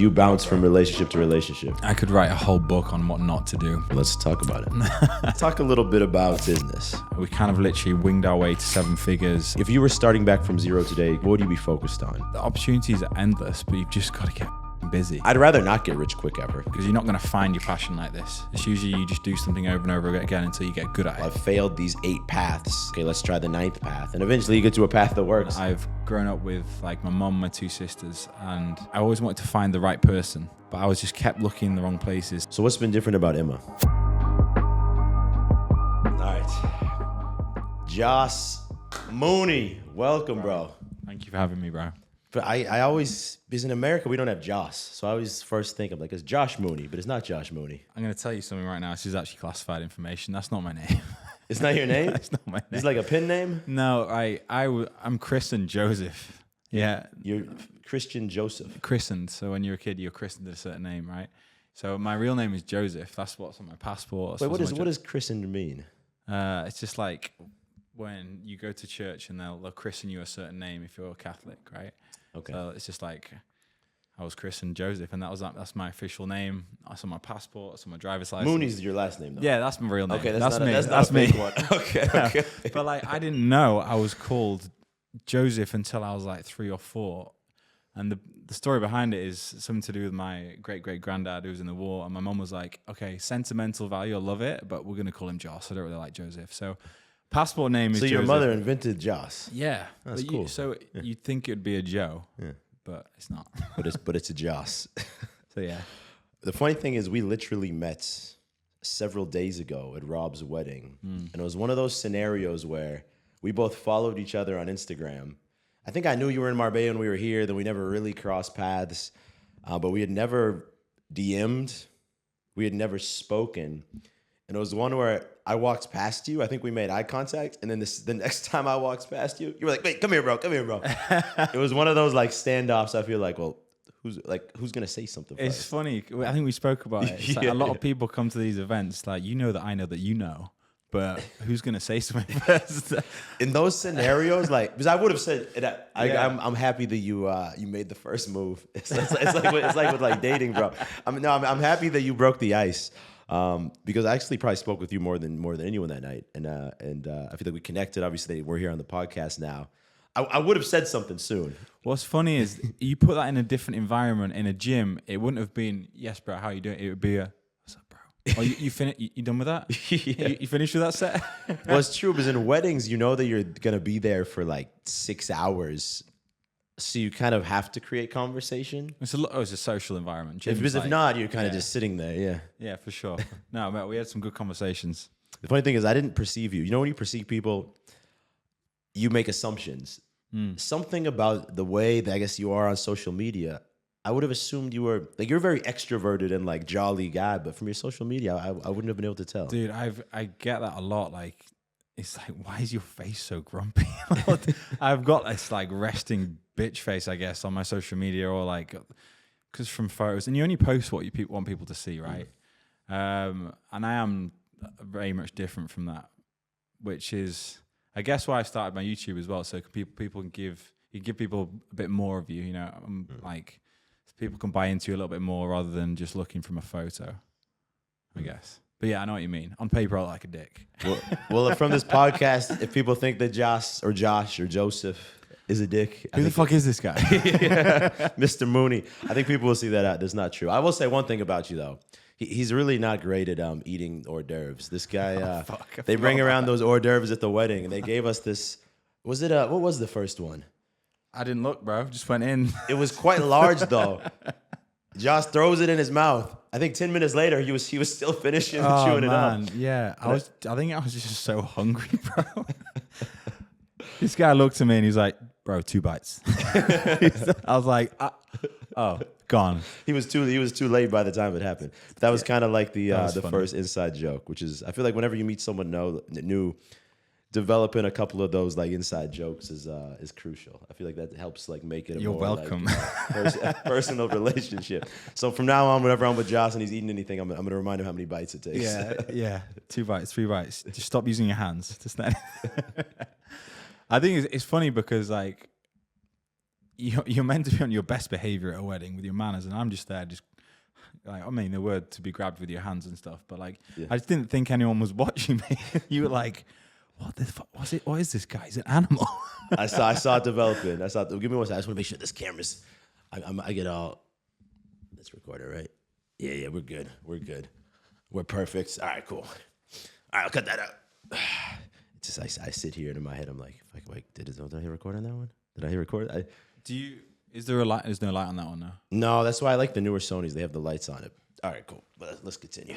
do you bounce from relationship to relationship? I could write a whole book on what not to do. Let's talk about it. Let's talk a little bit about business. We kind of literally winged our way to 7 figures. If you were starting back from zero today, what would you be focused on? The opportunities are endless, but you've just got to get busy. I'd rather not get rich quick ever. Because you're not going to find your passion like this. It's usually you just do something over and over again until you get good at it. I've failed these 8 paths. Okay, let's try the 9th path. And eventually you get to a path that works. I've grown up with like my mom, my 2 sisters, and I always wanted to find the right person, but I was just kept looking in the wrong places. So what's been different about Emma? All right. Joss Mooney, welcome, bro. Thank you for having me, bro. But I always, because in America, we don't have Joss. So I always first think of like, it's Josh Mooney, but it's not Josh Mooney. I'm going to tell you something right now. This is actually classified information. That's not my name. It's not your name? That's not my name. It's like a pen name? No, I'm christened Joseph. Yeah. You're Christian Joseph. Christened. So when you're a kid, you're christened a certain name, right? So my real name is Joseph. That's what's on my passport. Wait, what does christened mean? It's just like when you go to church and they'll christen you a certain name if you're a Catholic, right? Okay. So it's just like I was christened Joseph, and that's my official name. That's on my passport. That's on my driver's license. Mooney's your last name, though. Yeah, that's my real name. Okay, that's me. That's me. One. Okay. But like, I didn't know I was called Joseph until I was like 3 or 4. And the story behind it is something to do with my great-great-granddad who was in the war. And my mom was like, okay, sentimental value, I love it, but we're going to call him Joss. I don't really like Joseph. So passport name is So Joseph. your mother invented Joss. Yeah. That's cool. You'd think it would be a Joe, Yeah. but it's not. But it's a Joss. So yeah. The funny thing is we literally met several days ago at Rob's wedding. And it was one of those scenarios where we both followed each other on Instagram. I think I knew you were in Marbella when we were here, then we never really crossed paths. But we had never DM'd. We had never spoken. And it was one where I walked past you. I think we made eye contact. And then the next time I walked past you, you were like, wait, come here, bro. It was one of those like standoffs. I feel like, well, who's going to say something first? It's funny. I think we spoke about it. It's like a lot of people come to these events like, you know that I know that you know. But who's going to say something first? In those scenarios, like, because I would have said, I'm happy that you made the first move. It's like with like dating, bro. I'm happy that you broke the ice. Because I actually probably spoke with you more than anyone that night, and I feel like we connected. Obviously, we're here on the podcast now. I would have said something soon. What's funny is you put that in a different environment in a gym. It wouldn't have been, yes, bro, how you doing? It would be a, what's up, bro? Oh, you done with that? Yeah. You finished with that set? Well, it's true because in weddings, you know that you're gonna be there for like 6 hours. So you kind of have to create conversation. It's a social environment. If not, you're kind of just sitting there. Yeah. Yeah, for sure. No, man, we had some good conversations. The funny thing is, I didn't perceive you. You know, when you perceive people, you make assumptions. Something about the way that I guess you are on social media, I would have assumed you were like, you're a very extroverted and like jolly guy, but from your social media, I wouldn't have been able to tell. Dude, I get that a lot. Like, it's like, why is your face so grumpy? I've got this like resting bitch face, I guess, on my social media, or like, because from photos, and you only post what you want people to see, right? And I am very much different from that, which is, I guess, why I started my YouTube as well. So people can give people a bit more of you, you know, like people can buy into you a little bit more rather than just looking from a photo, I guess. But yeah, I know what you mean. On paper, I look like a dick. Well, from this podcast, if people think that Josh or Joseph is a dick, who the fuck is this guy? Mr. Mooney. I think people will see that out. That's not true. I will say one thing about you though. He's really not great at eating hors d'oeuvres. This guy, they bring around those hors d'oeuvres at the wedding, and they gave us this. Was it what was the first one? I didn't look, bro. Just went in. It was quite large though. Josh throws it in his mouth. I think 10 minutes later, he was still finishing chewing it up. Yeah, I think I was just so hungry, bro. This guy looked at me and he's like, "Bro, 2 bites." I was like, "Oh, gone." He was too late by the time it happened. That was kind of like the first inside joke, which is, I feel like whenever you meet someone new, developing a couple of those like inside jokes is crucial. I feel like that helps like make it a You're more welcome. Like, personal relationship. So from now on, whenever I'm with Josh and he's eating anything, I'm gonna remind him how many bites it takes. Yeah. 2 bites, 3 bites. Just stop using your hands. Just that. I think it's funny because like you're meant to be on your best behavior at a wedding with your manners, and I'm just there, just like, I mean, the word to be grabbed with your hands and stuff, but like, I just didn't think anyone was watching me. You were like, what the fuck was it? What is this guy? He's an animal. I saw it developing. Give me one second. I just want to make sure this camera's. I get all. Let's record it, right? Yeah, we're good. We're perfect. All right, cool. All right, I'll cut that out. It's just I sit here and in my head I'm like, did I hit record on that one? Did I hit record? Is there a light? There's no light on that one now. No, that's why I like the newer Sonys. They have the lights on it. All right, cool. But let's continue.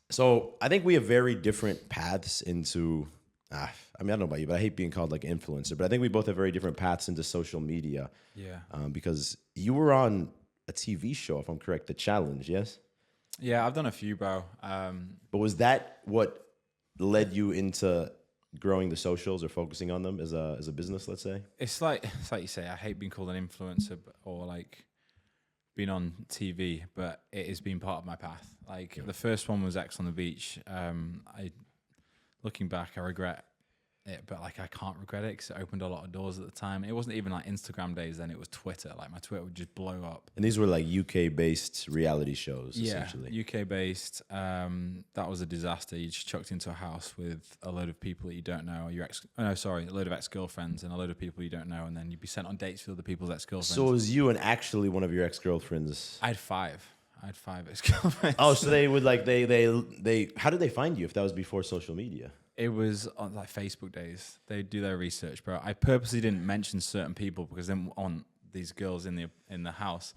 So I think we have very different paths into. I don't know about you, but I hate being called like influencer. But I think we both have very different paths into social media. Yeah. Because you were on a TV show, if I'm correct, The Challenge, yes? Yeah, I've done a few, bro. But was that what led you into growing the socials or focusing on them as a business, let's say? It's like you say, I hate being called an influencer or like being on TV, but it has been part of my path. Like the first one was X on the Beach. Looking back, I regret it, but like I can't regret it because it opened a lot of doors at the time. It wasn't even like Instagram days then; it was Twitter. Like my Twitter would just blow up. And these were like UK-based reality shows, essentially. UK-based. That was a disaster. You just chucked into a house with a load of people that you don't know. A load of ex-girlfriends and a load of people you don't know, and then you'd be sent on dates with other people's ex-girlfriends. So it was you and actually one of your ex-girlfriends? I had five ex-girlfriends. Oh, so they would like they. How did they find you if that was before social media? It was on like Facebook days. They do their research, bro. I purposely didn't mention certain people because then on these girls in the house,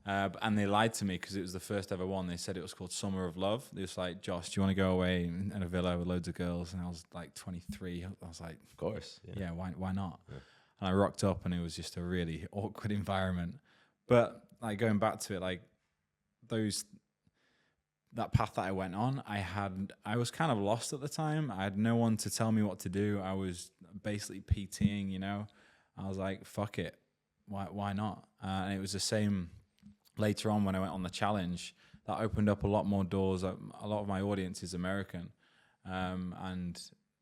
and they lied to me because it was the first ever one. They said it was called Summer of Love. They was like, Josh, do you want to go away in a villa with loads of girls? And I was like 23. I was like, of course, yeah. Why not? Yeah. And I rocked up, and it was just a really awkward environment. But like going back to it, like that path that I went on, I was kind of lost at the time. I had no one to tell me what to do. I was basically PTing, you know. I was like, fuck it. Why not? And it was the same later on when I went on the challenge. That opened up a lot more doors. A lot of my audience is American. And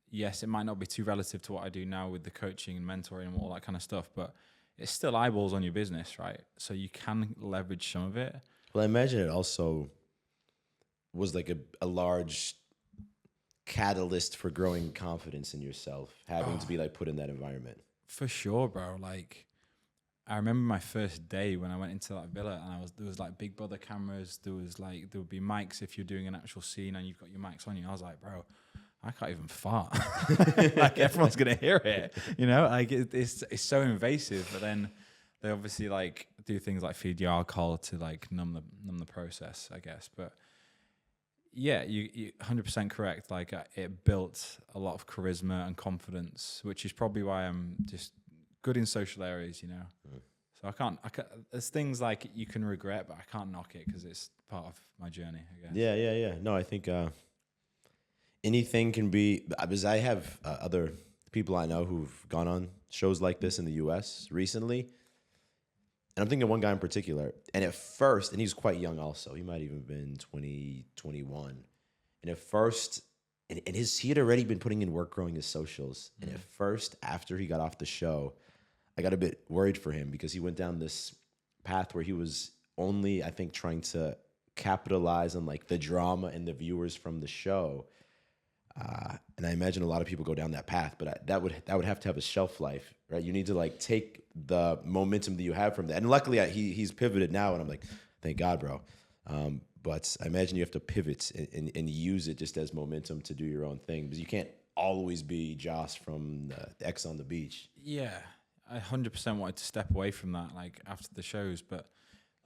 yes, it might not be too relative to what I do now with the coaching and mentoring and all that kind of stuff, but it's still eyeballs on your business, right? So you can leverage some of it. Well, I imagine it also was like a large catalyst for growing confidence in yourself, having to be like put in that environment. For sure, bro. Like I remember my first day when I went into that villa, and there was like Big Brother cameras. There would be mics if you're doing an actual scene and you've got your mics on you. I was like, bro, I can't even fart. Like everyone's gonna hear it, you know. Like it's so invasive. But then they obviously like do things like feed you alcohol to like numb the process, I guess. But yeah, you 100% correct. Like it built a lot of charisma and confidence, which is probably why I'm just good in social areas, you know. So I can't. There's things like you can regret, but I can't knock it because it's part of my journey, I guess. Yeah. No, I think anything can be, because I have other people I know who've gone on shows like this in the U.S. recently. And I'm thinking of one guy in particular. And at first, and he's quite young also. He might even have been 20, 21. And at first, he had already been putting in work growing his socials. And at first, after he got off the show, I got a bit worried for him because he went down this path where he was only, I think, trying to capitalize on like the drama and the viewers from the show. And I imagine a lot of people go down that path, but that would have to have a shelf life, right? You need to like take the momentum that you have from that. And luckily he's pivoted now, and I'm like, thank God, bro. But I imagine you have to pivot and use it just as momentum to do your own thing, because you can't always be Josh from the X on the Beach. Yeah, I 100% wanted to step away from that, like after the shows, but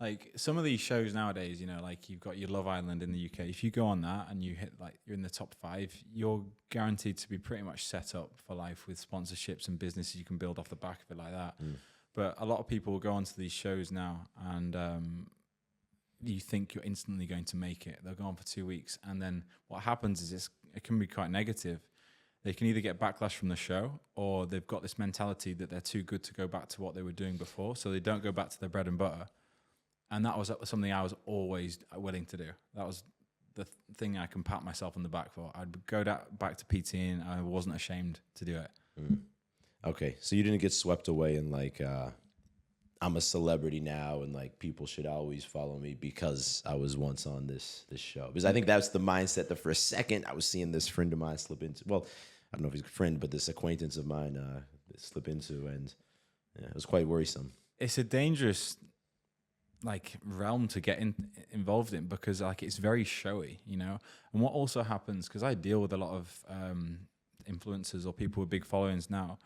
like some of these shows nowadays, you know, like you've got your Love Island in the UK. If you go on that and you hit like you're in the top 5, you're guaranteed to be pretty much set up for life with sponsorships and businesses you can build off the back of it like that. But a lot of people will go onto these shows now and you think you're instantly going to make it. They'll go on for 2 weeks, and then what happens is it can be quite negative. They can either get backlash from the show, or they've got this mentality that they're too good to go back to what they were doing before, so they don't go back to their bread and butter. And that was something I was always willing to do. That was the thing I can pat myself on the back for. I'd go back to PT, and I wasn't ashamed to do it. Okay, so you didn't get swept away in like I'm a celebrity now and like people should always follow me because I was once on this show. Because I think that's the mindset that for a second I was seeing this friend of mine slip into. Well, I don't know if he's a friend, but this acquaintance of mine slip into, and yeah, it was quite worrisome. It's a dangerous like realm to get involved in because like it's very showy, you know. And what also happens, because I deal with a lot of influencers or people with big followings now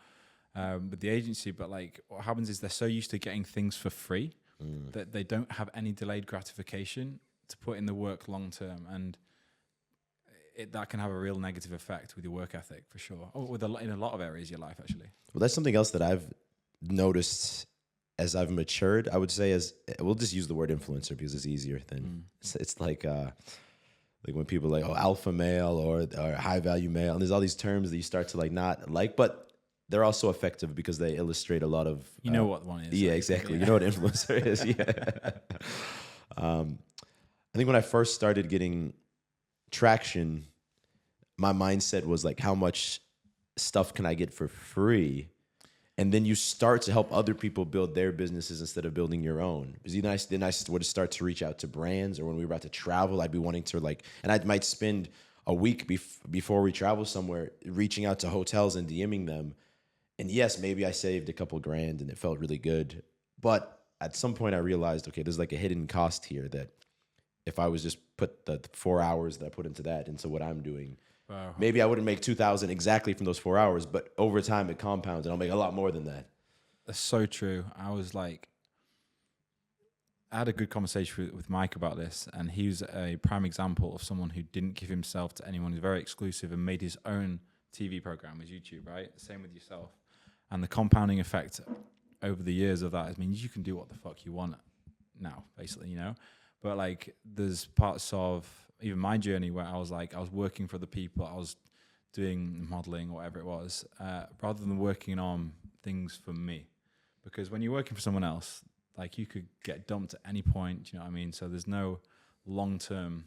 with the agency, but like what happens is they're so used to getting things for free that they don't have any delayed gratification to put in the work long term, and that can have a real negative effect with your work ethic for sure. Or in a lot of areas of your life, actually. Well, that's something else that I've noticed as I've matured. I would say we'll just use the word influencer because it's easier than it's like when people are like, oh, alpha male or high value male, and there's all these terms that you start to like not like, but they're also effective because they illustrate a lot of you know what one is. Yeah, exactly. Yeah. You know what an influencer is. Yeah. I think when I first started getting traction, my mindset was like, how much stuff can I get for free? And then you start to help other people build their businesses instead of building your own. Because then I would start to reach out to brands, or when we were about to travel, I'd be wanting to like, and I might spend a week before we travel somewhere reaching out to hotels and DMing them. And yes, maybe I saved a couple grand and it felt really good. But at some point I realized, okay, there's like a hidden cost here that if I was just put the 4 hours that I put into that into what I'm doing, wow, maybe I wouldn't make 2,000 exactly from those 4 hours, but over time it compounds and I'll make a lot more than that. That's so true. I had a good conversation with Mike about this, and he was a prime example of someone who didn't give himself to anyone. He's very exclusive and made his own TV program with YouTube, right? Same with yourself. And the compounding effect over the years of that, I mean, you can do what the fuck you want now, basically, you know? But like, there's parts of even my journey where I was working for the people, I was doing modeling or whatever it was, rather than working on things for me. Because when you're working for someone else, like you could get dumped at any point, you know what I mean? So there's no long-term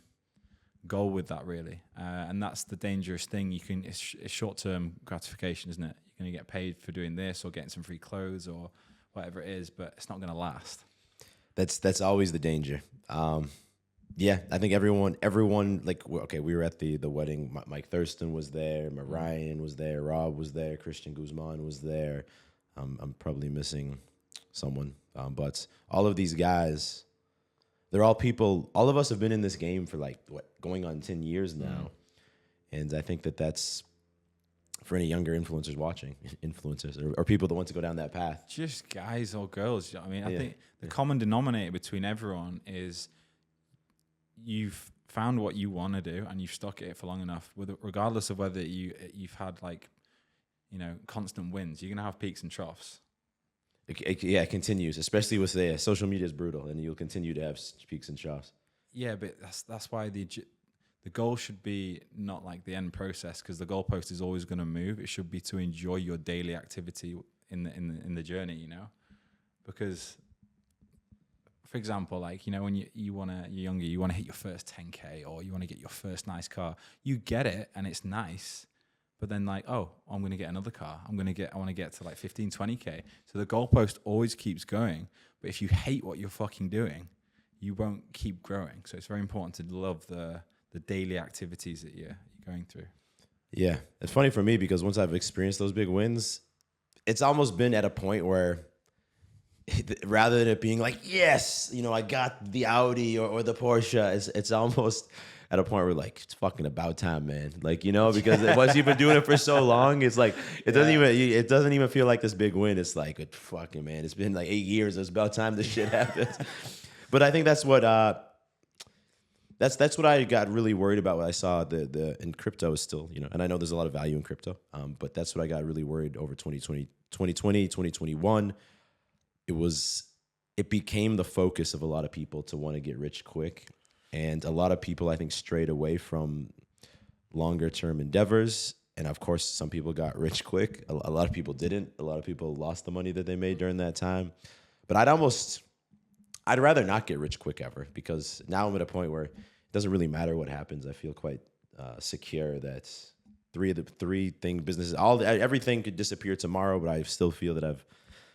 goal with that really. And that's the dangerous thing. It's short-term gratification, isn't it? You're going to get paid for doing this or getting some free clothes or whatever it is, but it's not going to last. That's always the danger. Yeah, I think everyone like, okay, we were at the wedding. Mike Thurston was there, Mariah was there, Rob was there, Christian Guzman was there. I'm probably missing someone, but all of these guys, they're all people. All of us have been in this game for like going on 10 years now, and I think that's for any younger influencers watching, or people that want to go down that path. Just guys or girls. You know what I mean, I think the common denominator between everyone is you've found what you want to do and you've stuck at it for long enough, regardless of whether you've had like, you know, constant wins. You're gonna have peaks and troughs. It continues, especially with social media is brutal, and you'll continue to have peaks and troughs. Yeah, but that's why the goal should be not like the end process, because the goalpost is always going to move. It should be to enjoy your daily activity in the journey, you know, because. For example, like, you know, when you're younger, you want to hit your first 10K or you want to get your first nice car. You get it and it's nice, but then like, oh, I'm going to get another car. I want to get to like 15, 20K. So the goalpost always keeps going. But if you hate what you're fucking doing, you won't keep growing. So it's very important to love the daily activities that you're going through. Yeah. It's funny for me because once I've experienced those big wins, it's almost been at a point where rather than it being like, yes, you know, I got the Audi or the Porsche, it's almost at a point where like, it's fucking about time, man. Like, you know, because once you've been doing it for so long, it's like, it doesn't even feel like this big win. It's like, fucking, man, it's been like 8 years. It's about time this shit happens. But I think that's what I got really worried about when I saw in crypto is still, you know, and I know there's a lot of value in crypto, but that's what I got really worried over 2020, 2021. It became the focus of a lot of people to want to get rich quick. And a lot of people, I think, strayed away from longer term endeavors. And of course, some people got rich quick. A lot of people didn't. A lot of people lost the money that they made during that time. But I'd rather not get rich quick ever, because now I'm at a point where it doesn't really matter what happens. I feel quite secure that three businesses. Everything could disappear tomorrow, but I still feel that I've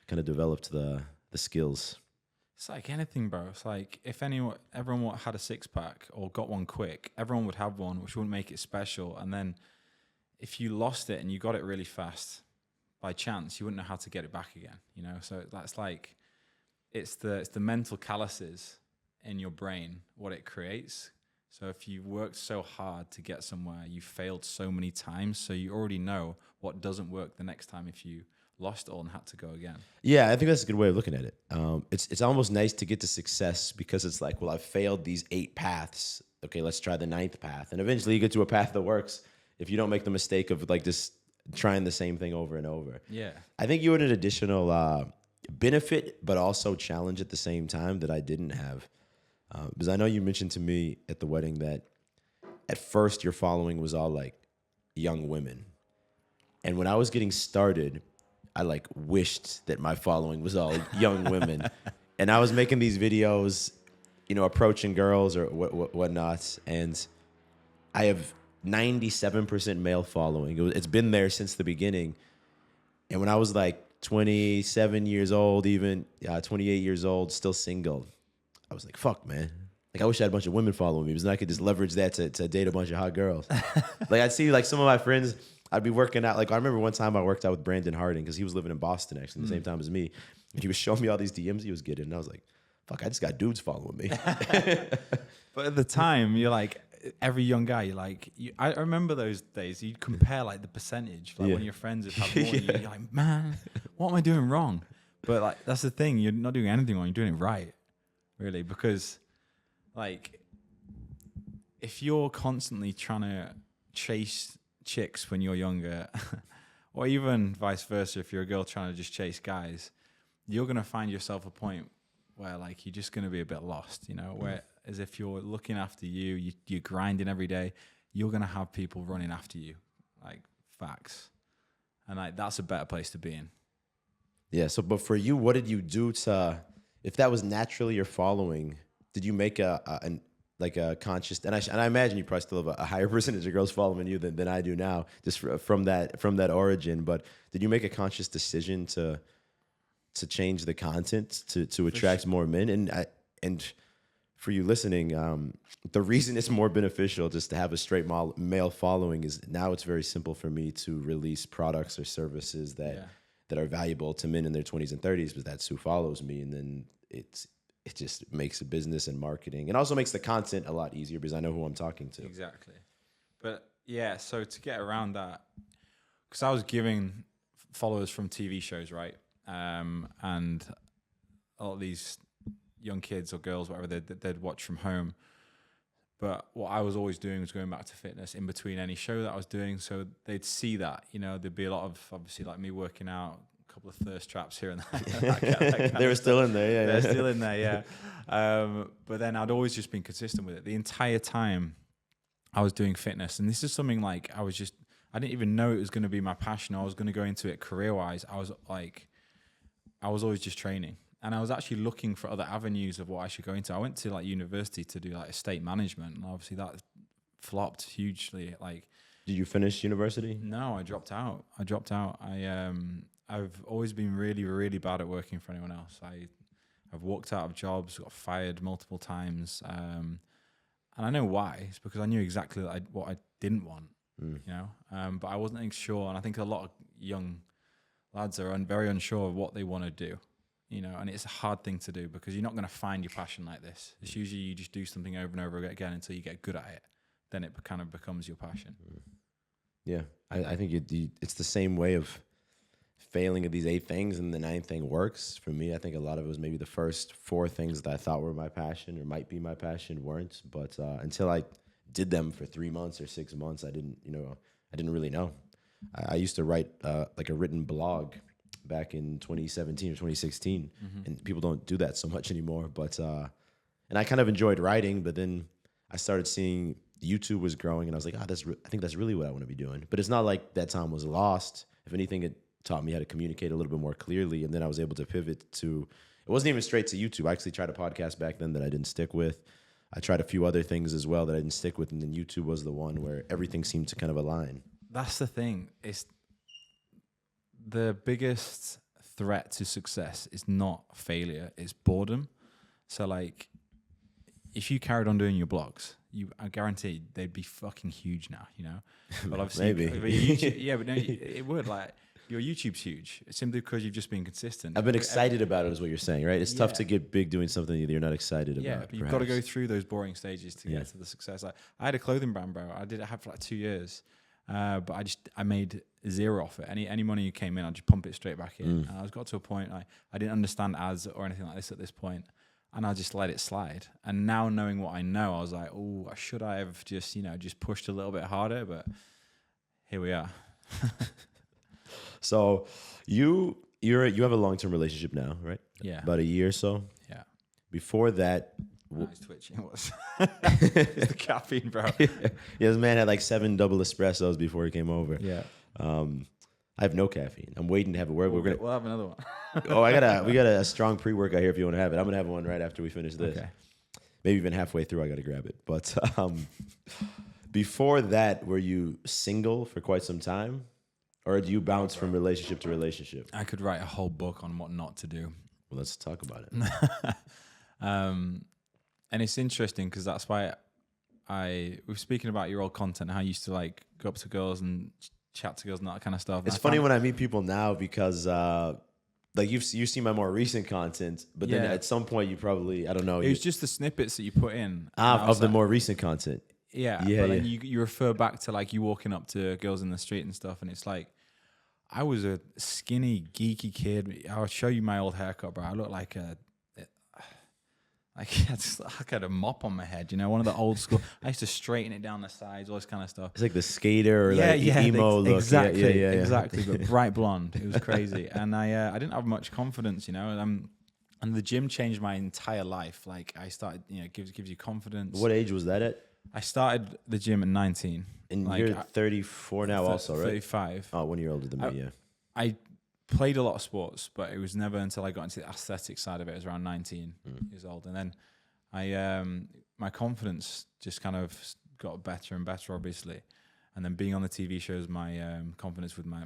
kind of developed the skills. It's like anything, bro. It's like if everyone had a 6-pack or got one quick, everyone would have one, which wouldn't make it special. And then if you lost it and you got it really fast by chance, you wouldn't know how to get it back again. You know, so that's like it's the mental calluses in your brain what it creates. So if you worked so hard to get somewhere, you failed so many times, so you already know what doesn't work the next time if you lost it all and had to go again. Yeah, I think that's a good way of looking at it. It's almost nice to get to success because it's like, well, I've failed these 8 paths. Okay, let's try the 9th path. And eventually you get to a path that works if you don't make the mistake of like just trying the same thing over and over. Yeah. I think you had an additional benefit, but also challenge at the same time that I didn't have. Because I know you mentioned to me at the wedding that at first your following was all like young women. And when I was getting started, I like wished that my following was all young women. And I was making these videos, you know, approaching girls or whatnot. And I have 97% male following. It's been there since the beginning. And when I was like 27 years old, even 28 years old, still single, I was like, fuck, man. Like, I wish I had a bunch of women following me because then I could just leverage that to date a bunch of hot girls. Like, I'd see like some of my friends, I'd be working out. Like, I remember one time I worked out with Brandon Harding because he was living in Boston actually at the same time as me. And he was showing me all these DMs he was getting. And I was like, fuck, I just got dudes following me. But at the time, you're like, every young guy, you're like, I remember those days. You'd compare like the percentage. Like one of your friends would have more. And you're like, man, what am I doing wrong? But like, that's the thing. You're not doing anything wrong. You're doing it right, really. Because like, if you're constantly trying to chase chicks when you're younger, or even vice versa, if you're a girl trying to just chase guys, you're going to find yourself a point where like you're just going to be a bit lost, you know, where as if you're looking after you're grinding every day, you're going to have people running after you, like facts. And like that's a better place to be in. Yeah. So, but for you, what did you do to, if that was naturally your following, did you make a conscious, and I imagine you probably still have a higher percentage of girls following you than I do now, just from that origin. But did you make a conscious decision to change the content to attract more men? And for you listening, the reason it's more beneficial just to have a straight male following is now it's very simple for me to release products or services that are valuable to men in their 20s and 30s, because that's who follows me. And then it just makes a business and marketing, and also makes the content a lot easier because I know who I'm talking to. Exactly. But yeah, so to get around that, because I was giving followers from TV shows, right? And all these young kids or girls, whatever, they'd watch from home. But what I was always doing was going back to fitness in between any show that I was doing. So they'd see that, you know, there'd be a lot of, obviously, like me working out, a couple of thirst traps here and there. They were still in there, yeah. They're still in there, yeah. But then I'd always just been consistent with it. The entire time I was doing fitness. And this is something like I didn't even know it was going to be my passion. I was going to go into it career-wise. I was always just training. And I was actually looking for other avenues of what I should go into. I went to like university to do like estate management, and obviously that flopped hugely. Like, did you finish university? No, I dropped out. I've always been really, really bad at working for anyone else. I've walked out of jobs, got fired multiple times, and I know why. It's because I knew exactly what I didn't want, you know. But I wasn't sure, and I think a lot of young lads are very unsure of what they want to do. You know, and it's a hard thing to do because you're not going to find your passion like this. It's usually you just do something over and over again until you get good at it. Then it kind of becomes your passion. Yeah, I think it's the same way of failing at these 8 things and the 9th thing works. For me, I think a lot of it was maybe the first 4 things that I thought were my passion or might be my passion weren't. But until I did them for 3 months or 6 months, I didn't really know. I used to write like a written blog back in 2017 or 2016, and people don't do that so much anymore. But and I kind of enjoyed writing, but then I started seeing YouTube was growing, and I was like, I think that's really what I want to be doing. But it's not like that time was lost. If anything, it taught me how to communicate a little bit more clearly, and then I was able to pivot to. It wasn't even straight to YouTube. I actually tried a podcast back then that I didn't stick with. I tried a few other things as well that I didn't stick with, and then YouTube was the one where everything seemed to kind of align. that's the thing. It's the biggest threat to success is not failure, it's boredom. So like, if you carried on doing your blogs, I guarantee they'd be fucking huge now, you know? But obviously, Maybe. but YouTube, yeah, but no, it would. Like, your YouTube's huge. It's simply because you've just been consistent. I've been excited about it, is what you're saying, right? It's tough to get big doing something that you're not excited Yeah, about. but you've got to go through those boring stages to get to the success. Like, I had a clothing brand, bro. I did it have for like 2 years, but I made zero off it. Any money you came in, I just pump it straight back in. And I got to a point I didn't understand ads or anything like this at this point, and I just let it slide. And now knowing what I know, I was like, oh, should I have just pushed a little bit harder? But here we are. So you have a long-term relationship now, right? Yeah. About a year or so. Yeah. Before that, Nice twitching. What's the caffeine, bro? yeah, this man had like 7 double espressos before he came over. Yeah. I have no caffeine. I'm waiting to have a word. We'll have another one. We got a strong pre-workout here if you want to have it. I'm gonna have one right after we finish this. Okay. Maybe even halfway through, I gotta grab it. But before that, were you single for quite some time, or do you bounce from relationship to relationship? I could write a whole book on what not to do. Well, let's talk about it. And it's interesting because that's why we were speaking about your old content, how you used to like go up to girls and chat to girls and that kind of stuff. It's funny when I meet people now because like you've seen my more recent content, but then at some point you probably, I don't know. It was just the snippets that you put in. Of the more recent content. Yeah. But then you refer back to like you walking up to girls in the street and stuff. And it's like, I was a skinny, geeky kid. I'll show you my old haircut, bro. I look like I had a mop on my head, you know, one of the old school. I used to straighten it down the sides, all this kind of stuff. It's like the skater or emo look. Exactly, exactly. But bright blonde. It was crazy. And I didn't have much confidence, you know. And the gym changed my entire life. Like I started, gives you confidence. What age was that at? I started the gym at 19. And like, you're 34 now also, right? 35. Oh, 1 year older than me, yeah. I played a lot of sports, but it was never until I got into the aesthetic side of it. I was around 19 years old. And then my confidence just kind of got better and better, obviously. And then being on the TV shows, my confidence with my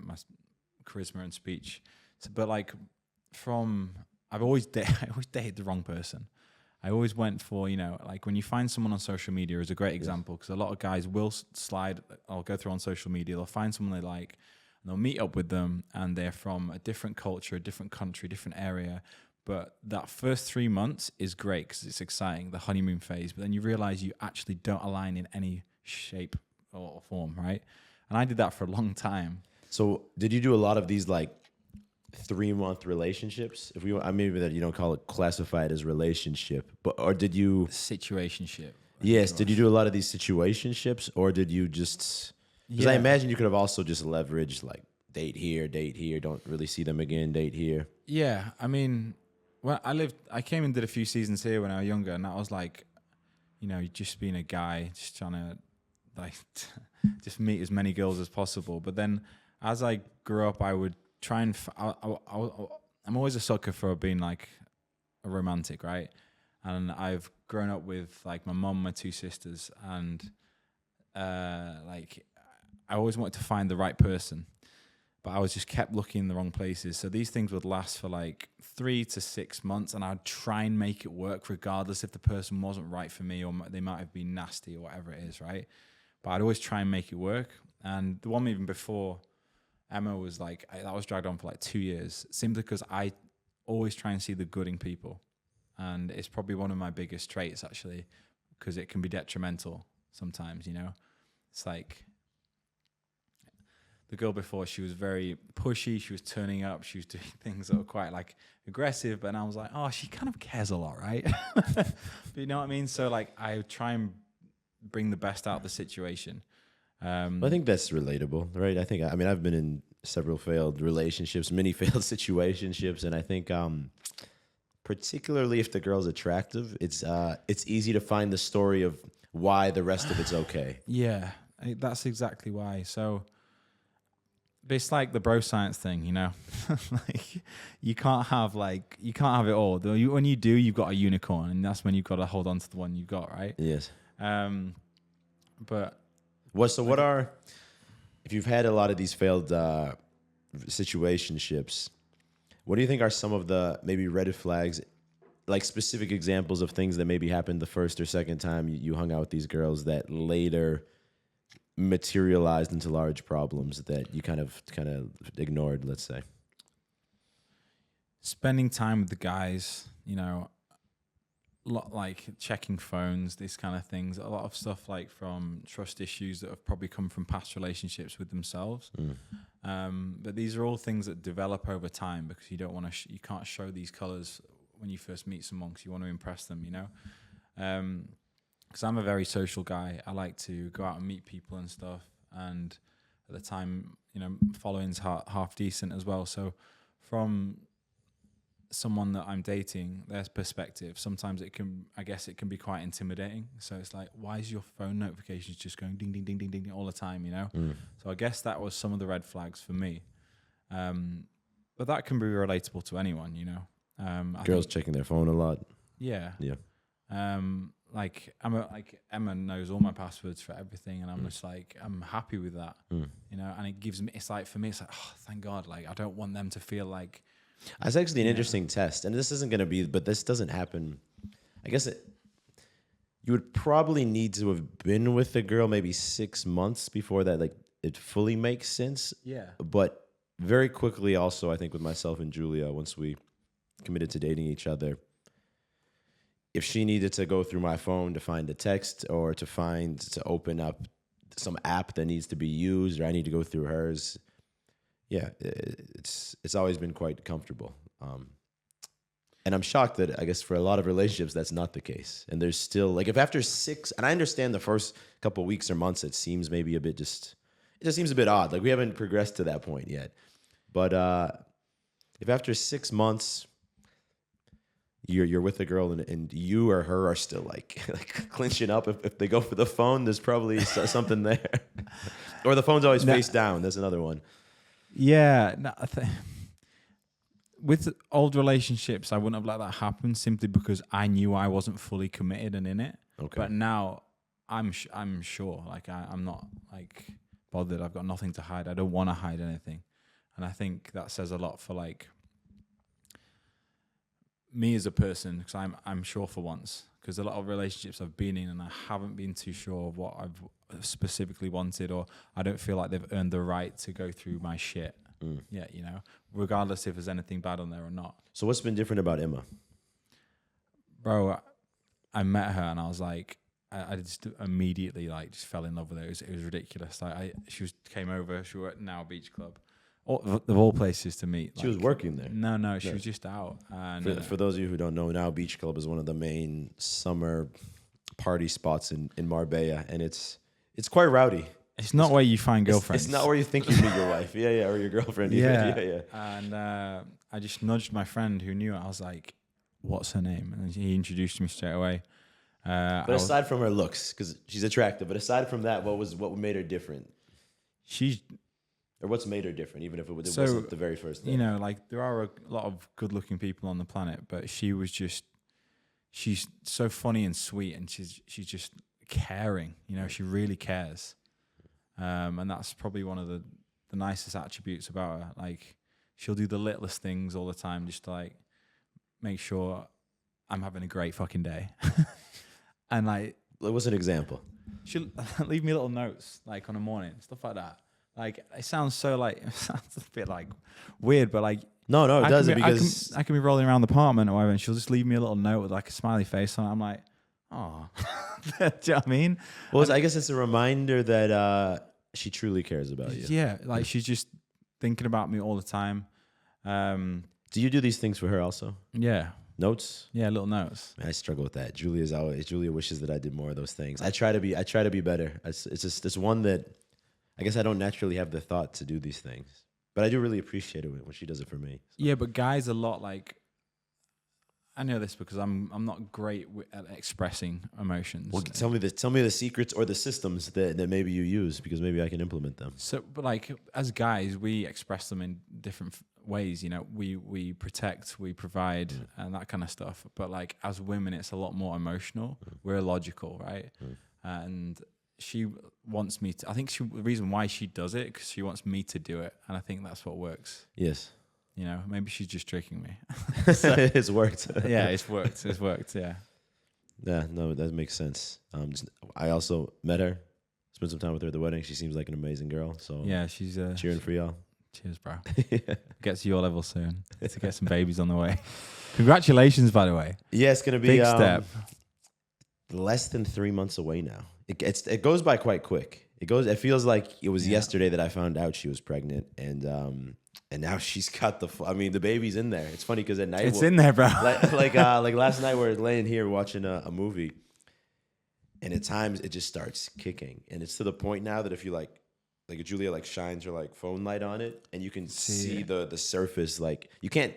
charisma and speech. So, but like I always dated the wrong person. I always went for, like when you find someone on social media is a great example because a lot of guys will slide, I'll go through on social media, they'll find someone they like, and they'll meet up with them, and they're from a different culture, a different country, different area. But that first 3 months is great because it's exciting, the honeymoon phase. But then you realize you actually don't align in any shape or form, right? And I did that for a long time. So did you do a lot of these like 3-month relationships? If maybe that you don't call it classified as relationship, or did you situationship? Yes. Did you do a lot of these situationships, or did you just? Because I imagine you could have also just leveraged like date here, don't really see them again, date here. Yeah, I mean, I came and did a few seasons here when I was younger, and that was like, just being a guy, just trying to like just meet as many girls as possible. But then as I grew up, I would try and I'm always a sucker for being like a romantic, right? And I've grown up with like my mom, my 2 sisters, and like I always wanted to find the right person, but I was just kept looking in the wrong places. So these things would last for like 3 to 6 months, and I'd try and make it work regardless if the person wasn't right for me or they might have been nasty or whatever it is, right? But I'd always try and make it work. And the one even before Emma was like, that was dragged on for like 2 years, simply because I always try and see the good in people. And it's probably one of my biggest traits, actually, because it can be detrimental sometimes, It's like the girl before, she was very pushy, she was turning up, she was doing things that were quite like aggressive, but I was like, oh, she kind of cares a lot, right? But you know what I mean? So like I try and bring the best out of the situation. I think that's relatable, right? I mean, I've been in several failed relationships, many failed situationships, and I think particularly if the girl's attractive, it's easy to find the story of why the rest of it's okay. Yeah, that's exactly why. So it's like the bro science thing, like you can't have it all. When you do, you've got a unicorn, and that's when you've got to hold on to the one you've got, right? Yes. But what are if you've had a lot of these failed situationships, what do you think are some of the maybe red flags, like specific examples of things that maybe happened the first or second time you hung out with these girls that later materialized into large problems that you kind of ignored, let's say? Spending time with the guys, you know, like checking phones, these kind of things. A lot of stuff like from trust issues that have probably come from past relationships with themselves. But these are all things that develop over time because you don't want to, you can't show these colors when you first meet someone because you want to impress them, you know. Because I'm a very social guy. I like to go out and meet people and stuff. And at the time, you know, following's half decent as well. So from someone that I'm dating, their perspective, sometimes it can be quite intimidating. So it's like, why is your phone notifications just going ding, ding, ding, ding, ding all the time, you know? So I guess that was some of the red flags for me. But that can be relatable to anyone, you know? Girls checking their phone a lot. Yeah. Yeah. Like Emma knows all my passwords for everything, and I'm just like, I'm happy with that, you know. And it gives me, it's like, for me, it's like, oh, thank God. Like, I don't want them to feel like. That's actually an interesting test, and this isn't going to be, but this doesn't happen. I guess you would probably need to have been with the girl maybe 6 months before that, like, it fully makes sense. Yeah. But very quickly, also, I think with myself and Julia, once we committed to dating each other, if she needed to go through my phone to find a text or to open up some app that needs to be used, or I need to go through hers, yeah, it's always been quite comfortable. And I'm shocked that I guess for a lot of relationships, that's not the case. And there's still, like, if after 6, and I understand the first couple of weeks or months, it seems maybe it just seems a bit odd. Like, we haven't progressed to that point yet. But if after 6 months, you're with a girl and you or her are still like clinching up, if they go for the phone, there's probably something there. Or the phone's always face down. That's another one. Yeah. No, with old relationships, I wouldn't have let that happen simply because I knew I wasn't fully committed and in it. Okay. But now I'm sure. Like, I'm not like bothered. I've got nothing to hide. I don't want to hide anything. And I think that says a lot for like me as a person, because I'm sure for once, because a lot of relationships I've been in and I haven't been too sure of what I've specifically wanted, or I don't feel like they've earned the right to go through my shit. Yeah, you know, regardless if there's anything bad on there or not. So what's been different about Emma? Bro, I met her and I was like, I just immediately like just fell in love with her. It was ridiculous. Like she came over. She was at Now Beach Club. Of all places to meet. She was working there. No, she was just out. And for those of you who don't know, Now Beach Club is one of the main summer party spots in Marbella, and it's quite rowdy. It's not where you find girlfriends. It's not where you think you meet your wife. Yeah, or your girlfriend. Yeah. And I just nudged my friend who knew it. I was like, "What's her name?" And he introduced me straight away. But aside from her looks, because she's attractive, but aside from that, what made her different? Or what's made her different, even if it wasn't the very first thing? You know, like, there are a lot of good-looking people on the planet, but she's so funny and sweet, and she's just caring. You know, she really cares. And that's probably one of the nicest attributes about her. Like, she'll do the littlest things all the time just to, like, make sure I'm having a great fucking day. And, like... What's an example? She'll leave me little notes, like, on a morning, stuff like that. Like, it sounds so, like, it sounds a bit, like, weird, but, like... No, it doesn't, because... I can be rolling around the apartment or whatever, and she'll just leave me a little note with, like, a smiley face on it. I'm like, oh. Do you know what I mean? Well, I guess it's a reminder that she truly cares about you. Yeah, like, she's just thinking about me all the time. Do you do these things for her also? Yeah. Notes? Yeah, little notes. I struggle with that. Julia wishes that I did more of those things. I try to be better. It's one that I guess I don't naturally have the thought to do these things, but I do really appreciate it when she does it for me. So. Yeah, but guys a lot, like, I know this because I'm not great at expressing emotions. Well, tell me the secrets or the systems that maybe you use, because maybe I can implement them. So, but like, as guys, we express them in different ways. You know, we protect, we provide, and that kind of stuff. But like, as women, it's a lot more emotional. We're logical, right? And she wants me to. I think the reason why she does it because she wants me to do it, and I think that's what works. Yes. You know, maybe she's just tricking me. It's worked. Yeah, it's worked. It's worked. Yeah. Yeah, no, that makes sense. I also met her, spent some time with her at the wedding. She seems like an amazing girl. So Yeah, she's cheering for y'all. Cheers, bro. Get to your level soon to get some babies on the way. Congratulations, by the way. Yeah, it's gonna be Big step. less than 3 months away now. It goes by quite quick. It feels like it was yesterday that I found out she was pregnant, and now she's got the baby's in there. It's funny because at night It's in there, bro. like last night we're laying here watching a movie, and at times it just starts kicking, and it's to the point now that if you like Julia like shines her like phone light on it, and you can see the surface. Like you can't.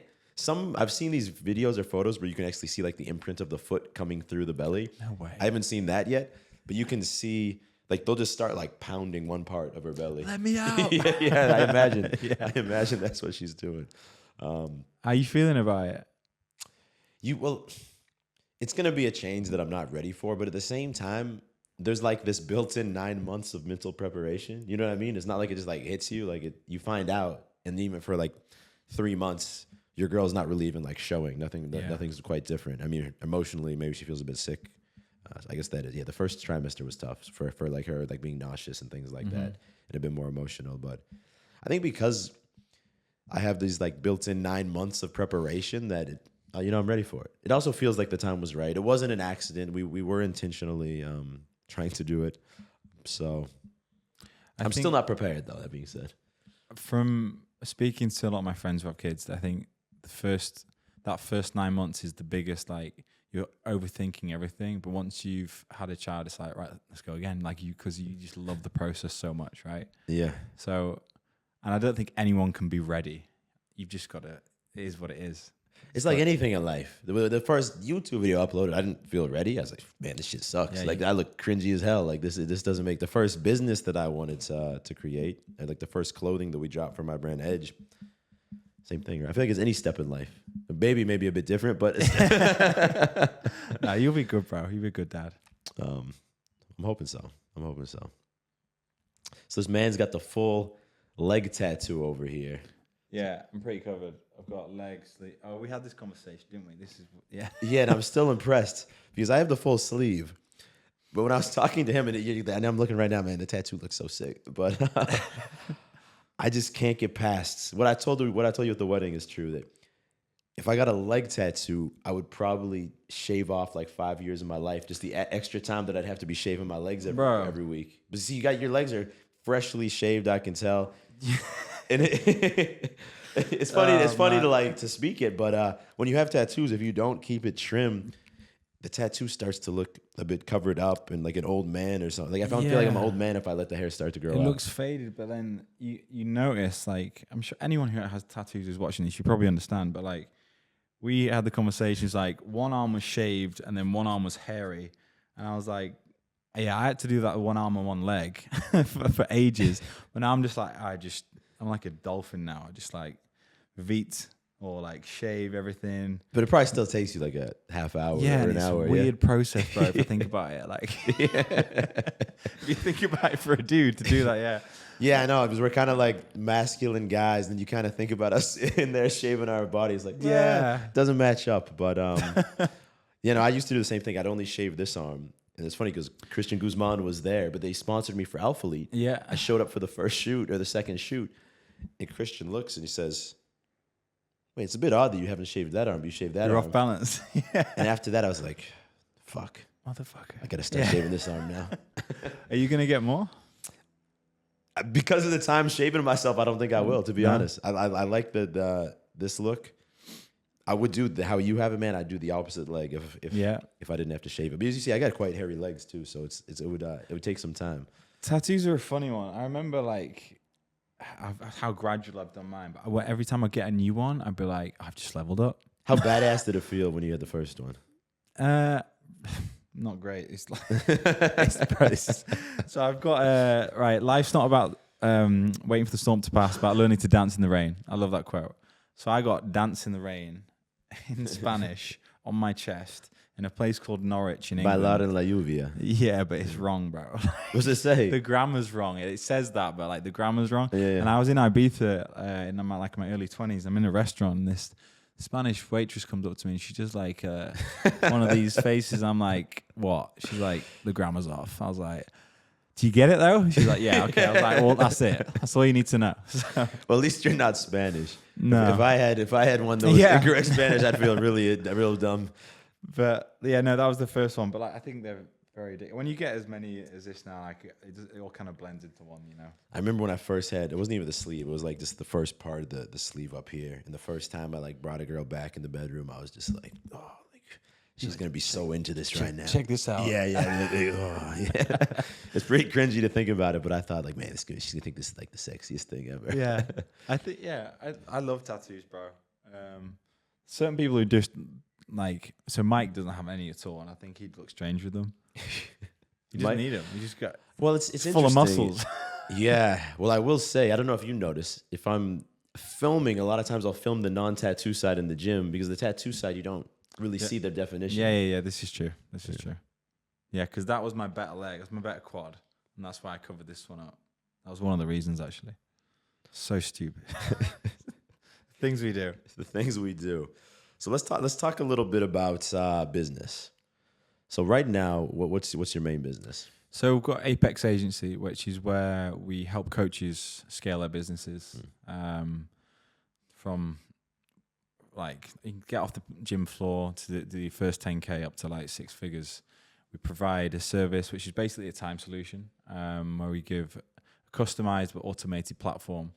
I've seen these videos or photos where you can actually see like the imprint of the foot coming through the belly. No way. I haven't seen that yet, but you can see like they'll just start like pounding one part of her belly. Let me out. yeah, I imagine. I imagine that's what she's doing. How you feeling about it? It's gonna be a change that I'm not ready for, but at the same time, there's like this built-in 9 months of mental preparation. You know what I mean? It's not like it just like hits you. Like you find out, and even for like 3 months, your girl's not really even like showing. Nothing's quite different. I mean, emotionally, maybe she feels a bit sick. I guess that is, the first trimester was tough for like her, like being nauseous and things like that. It had been more emotional, but I think because I have these like built-in 9 months of preparation that I'm ready for it. It also feels like the time was right. It wasn't an accident. We were intentionally trying to do it. So I'm still not prepared though, that being said. From speaking to a lot of my friends who have kids, I think that first 9 months is the biggest, like you're overthinking everything. But once you've had a child, it's like, right, let's go again. Like because you just love the process so much, right? Yeah. So, and I don't think anyone can be ready. You've just got to, it is what it is. It's like anything in life. The first YouTube video uploaded, I didn't feel ready. I was like, man, this shit sucks. I look cringy as hell. Like this doesn't make the first business that I wanted to create, and like the first clothing that we dropped for my brand Edge. Same thing, right? I feel like it's any step in life. A baby may be a bit different, but nah, you'll be good, bro. You'll be a good dad. I'm hoping so. So this man's got the full leg tattoo over here. Yeah, I'm pretty covered. I've got legs. We had this conversation, didn't we? Yeah, and I'm still impressed because I have the full sleeve. But when I was talking to him, and I'm looking right now, man, the tattoo looks so sick. But I just can't get past what I told you at the wedding is true, that if I got a leg tattoo, I would probably shave off like 5 years of my life, just the extra time that I'd have to be shaving my legs every week. But see, your legs are freshly shaved, I can tell. And it's funny. It's funny to speak it, but when you have tattoos, if you don't keep it trimmed, the tattoo starts to look a bit covered up and like an old man or something. Like I don't feel like I'm an old man if I let the hair start to grow out. It looks faded, but then you notice, like, I'm sure anyone who has tattoos who's watching this, you probably understand. But like, we had the conversations like one arm was shaved and then one arm was hairy, and I was like, yeah, I had to do that with one arm and one leg for ages. But now I'm just like, I'm like a dolphin now. I just like veet or like shave everything. But it probably still takes you like a half hour or an hour. It's a weird process, bro, if you think about it. Like, if you think about it for a dude to do that, yeah. Yeah, I know, because we're kind of like masculine guys, and you kind of think about us in there shaving our bodies. Like, it doesn't match up. But, I used to do the same thing. I'd only shave this arm. And it's funny because Christian Guzman was there, but they sponsored me for Alpha Elite. Yeah. I showed up for the first shoot or the second shoot, and Christian looks and he says, wait, it's a bit odd that you haven't shaved that arm, but you shaved that arm. You're off balance. Yeah. And after that, I was like, fuck. Motherfucker. I got to start shaving this arm now. Are you going to get more? Because of the time shaving myself, I don't think I will, to be honest. I like this look. I would do how you have it, man. I'd do the opposite leg if I didn't have to shave it. But as you see, I got quite hairy legs too, so it would take some time. Tattoos are a funny one. I remember like how gradual I've done mine, but every time I get a new one, I'd be like, I've just leveled up. How badass did it feel when you had the first one? Not great. It's like it's the process. So I've got right. Life's not about waiting for the storm to pass, about learning to dance in the rain. I love that quote. So I got "Dance in the Rain" in Spanish on my chest, in a place called Norwich in By England. Loud and La Lluvia. Yeah, but it's wrong, bro. What's it say? The grammar's wrong. It says that, but like the grammar's wrong. Yeah. And I was in Ibiza in my early 20s. I'm in a restaurant and this Spanish waitress comes up to me and she just like one of these faces. I'm like, what? She's like, the grammar's off. I was like, do you get it though? She's like, yeah, okay. I was like, well, that's it. That's all you need to know. So, Well, at least you're not Spanish. no. If I had one that was incorrect Spanish, I'd feel real dumb. But yeah, no, that was the first one. But like, I think they're very when you get as many as this now, like it all kind of blends into one, you know. I remember when I first had, it wasn't even the sleeve. It was like just the first part of the sleeve up here. And the first time I like brought a girl back in the bedroom, I was just like, oh, like she's gonna be so into this right now. Check this out. Yeah. It's pretty cringy to think about it, but I thought like, man, she's gonna think this is like the sexiest thing ever. Yeah, I think I love tattoos, bro. Certain people who just like, so Mike doesn't have any at all, and I think he'd look strange with them. You just need them. You just got It's full of interesting. muscles. Yeah. Well, I will say, I don't know if you notice, if I'm filming, a lot of times I'll film the non-tattoo side in the gym because the tattoo side, you don't really see the definition. Yeah. This is true. This is true. Yeah, because that was my better leg. It was my better quad, and that's why I covered this one up. That was one of the reasons, actually. So stupid. Things we do. The things we do. So let's talk a little bit about business. So right now, what's your main business? So we've got Apex Agency, which is where we help coaches scale their businesses. From like you can get off the gym floor to the first 10K up to like 6 figures. We provide a service which is basically a time solution, where we give a customized but automated platform,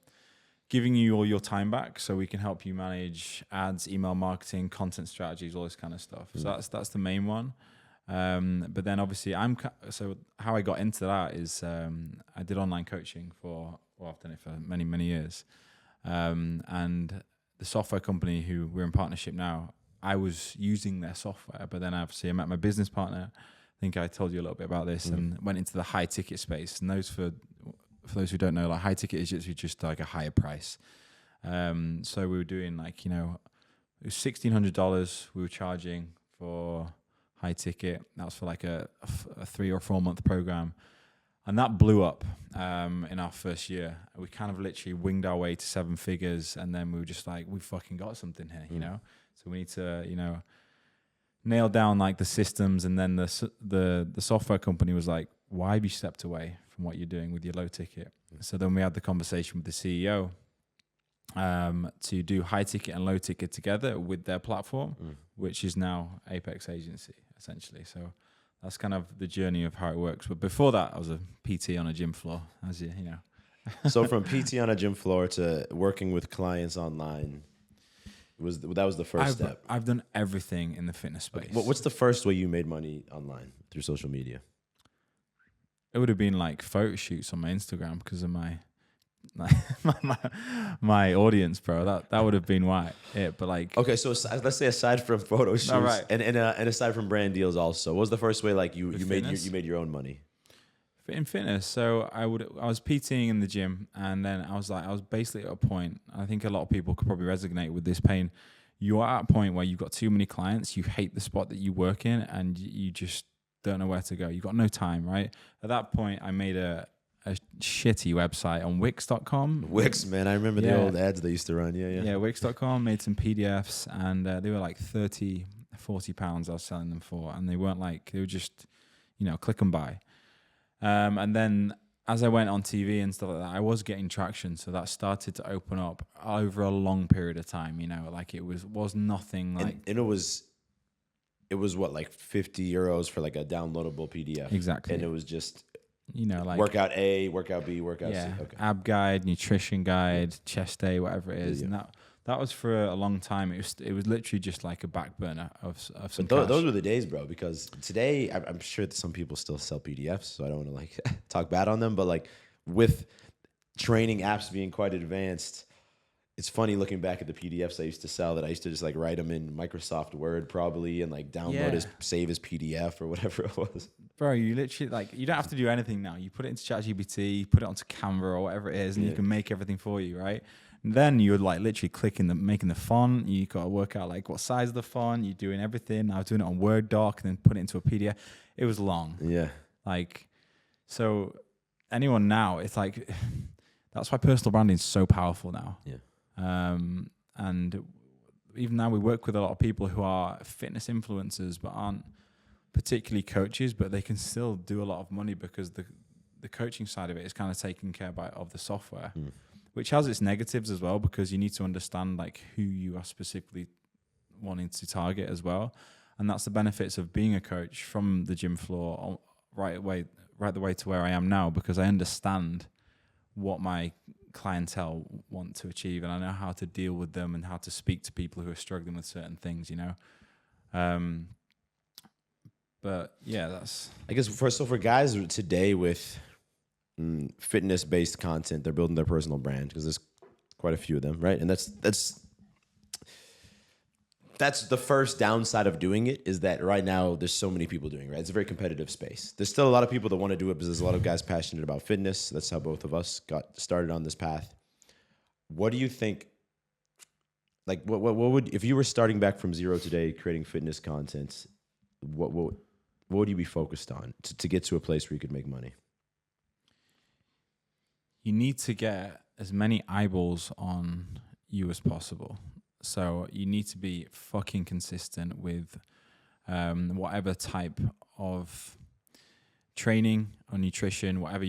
giving you all your time back, so we can help you manage ads, email marketing, content strategies, all this kind of stuff. So that's the main one. But then obviously so how I got into that is I did online coaching I've done it for many, many years. And the software company who we're in partnership now, I was using their software, but then obviously I met my business partner. I think I told you a little bit about this and went into the high ticket space. And those for those who don't know, like high ticket is just like a higher price. So we were doing like, it was $1,600 we were charging for high ticket. That was for like a 3 or 4 month program. And that blew up in our first year. We kind of literally winged our way to 7 figures. And then we were just like, we fucking got something here, you know? So we need to, nail down like the systems. And then the software company was like, why have you stepped away from what you're doing with your low ticket? So then we had the conversation with the CEO to do high ticket and low ticket together with their platform, which is now Apex Agency, essentially. So that's kind of the journey of how it works. But before that, I was a PT on a gym floor, as you know. So from PT on a gym floor to working with clients online, that was the first step. I've done everything in the fitness space. What's the first way you made money online through social media? It would have been like photo shoots on my Instagram because of my audience, bro. That would have been why. But like, okay, so let's say aside from photo shoots right. and aside from brand deals, also, what was the first way like you made your own money? In fitness, so I was PTing in the gym, and then I was basically at a point. I think a lot of people could probably resonate with this pain. You are at a point where you've got too many clients, you hate the spot that you work in, and you just don't know where to go. You've got no time, right? At that point, I made a shitty website on Wix.com. Wix, man, I remember the old ads they used to run. Yeah, Wix.com, made some PDFs, and they were like 30, 40 pounds I was selling them for, and they were just, click and buy. And then as I went on TV and stuff like that, I was getting traction. So that started to open up over a long period of time, like it was nothing like. And it was what, like 50 euros for like a downloadable PDF. Exactly. And it was just, like workout A, workout B, workout C. Okay. Ab guide, nutrition guide, chest day, whatever it is. Yeah. And that was for a long time. It was literally just like a back burner of some cash. Those were the days, bro, because today I'm sure that some people still sell PDFs, so I don't want to like talk bad on them, but like with training apps being quite advanced, it's funny looking back at the PDFs I used to sell that I used to just like write them in Microsoft Word probably and like download save as PDF or whatever it was. Bro, you literally you don't have to do anything now. You put it into ChatGPT, put it onto Canva or whatever it is, and you can make everything for you, right? Then you're like literally making the font. You got to work out like what size of the font. You're doing everything. I was doing it on Word doc and then put it into a PDF. It was long. Yeah. Like, so anyone now, it's like, that's why personal branding is so powerful now. Yeah. And even now we work with a lot of people who are fitness influencers, but aren't particularly coaches, but they can still do a lot of money because the coaching side of it is kind of taken care of the software, which has its negatives as well, because you need to understand like who you are specifically wanting to target as well. And that's the benefits of being a coach from the gym floor right the way to where I am now, because I understand what my clientele want to achieve, and I know how to deal with them and how to speak to people who are struggling with certain things, you know. But yeah, that's, I guess for guys today with fitness-based content, they're building their personal brand, because there's quite a few of them, right? And that's the first downside of doing it, is that right now there's so many people doing it, right? It's a very competitive space. There's still a lot of people that want to do it, because there's a lot of guys passionate about fitness. That's how both of us got started on this path. What do you think? Like, what would, if you were starting back from zero today, creating fitness content, what would you be focused on to get to a place where you could make money? you need to get as many eyeballs on you as possible. So you need to be fucking consistent with whatever type of training or nutrition, whatever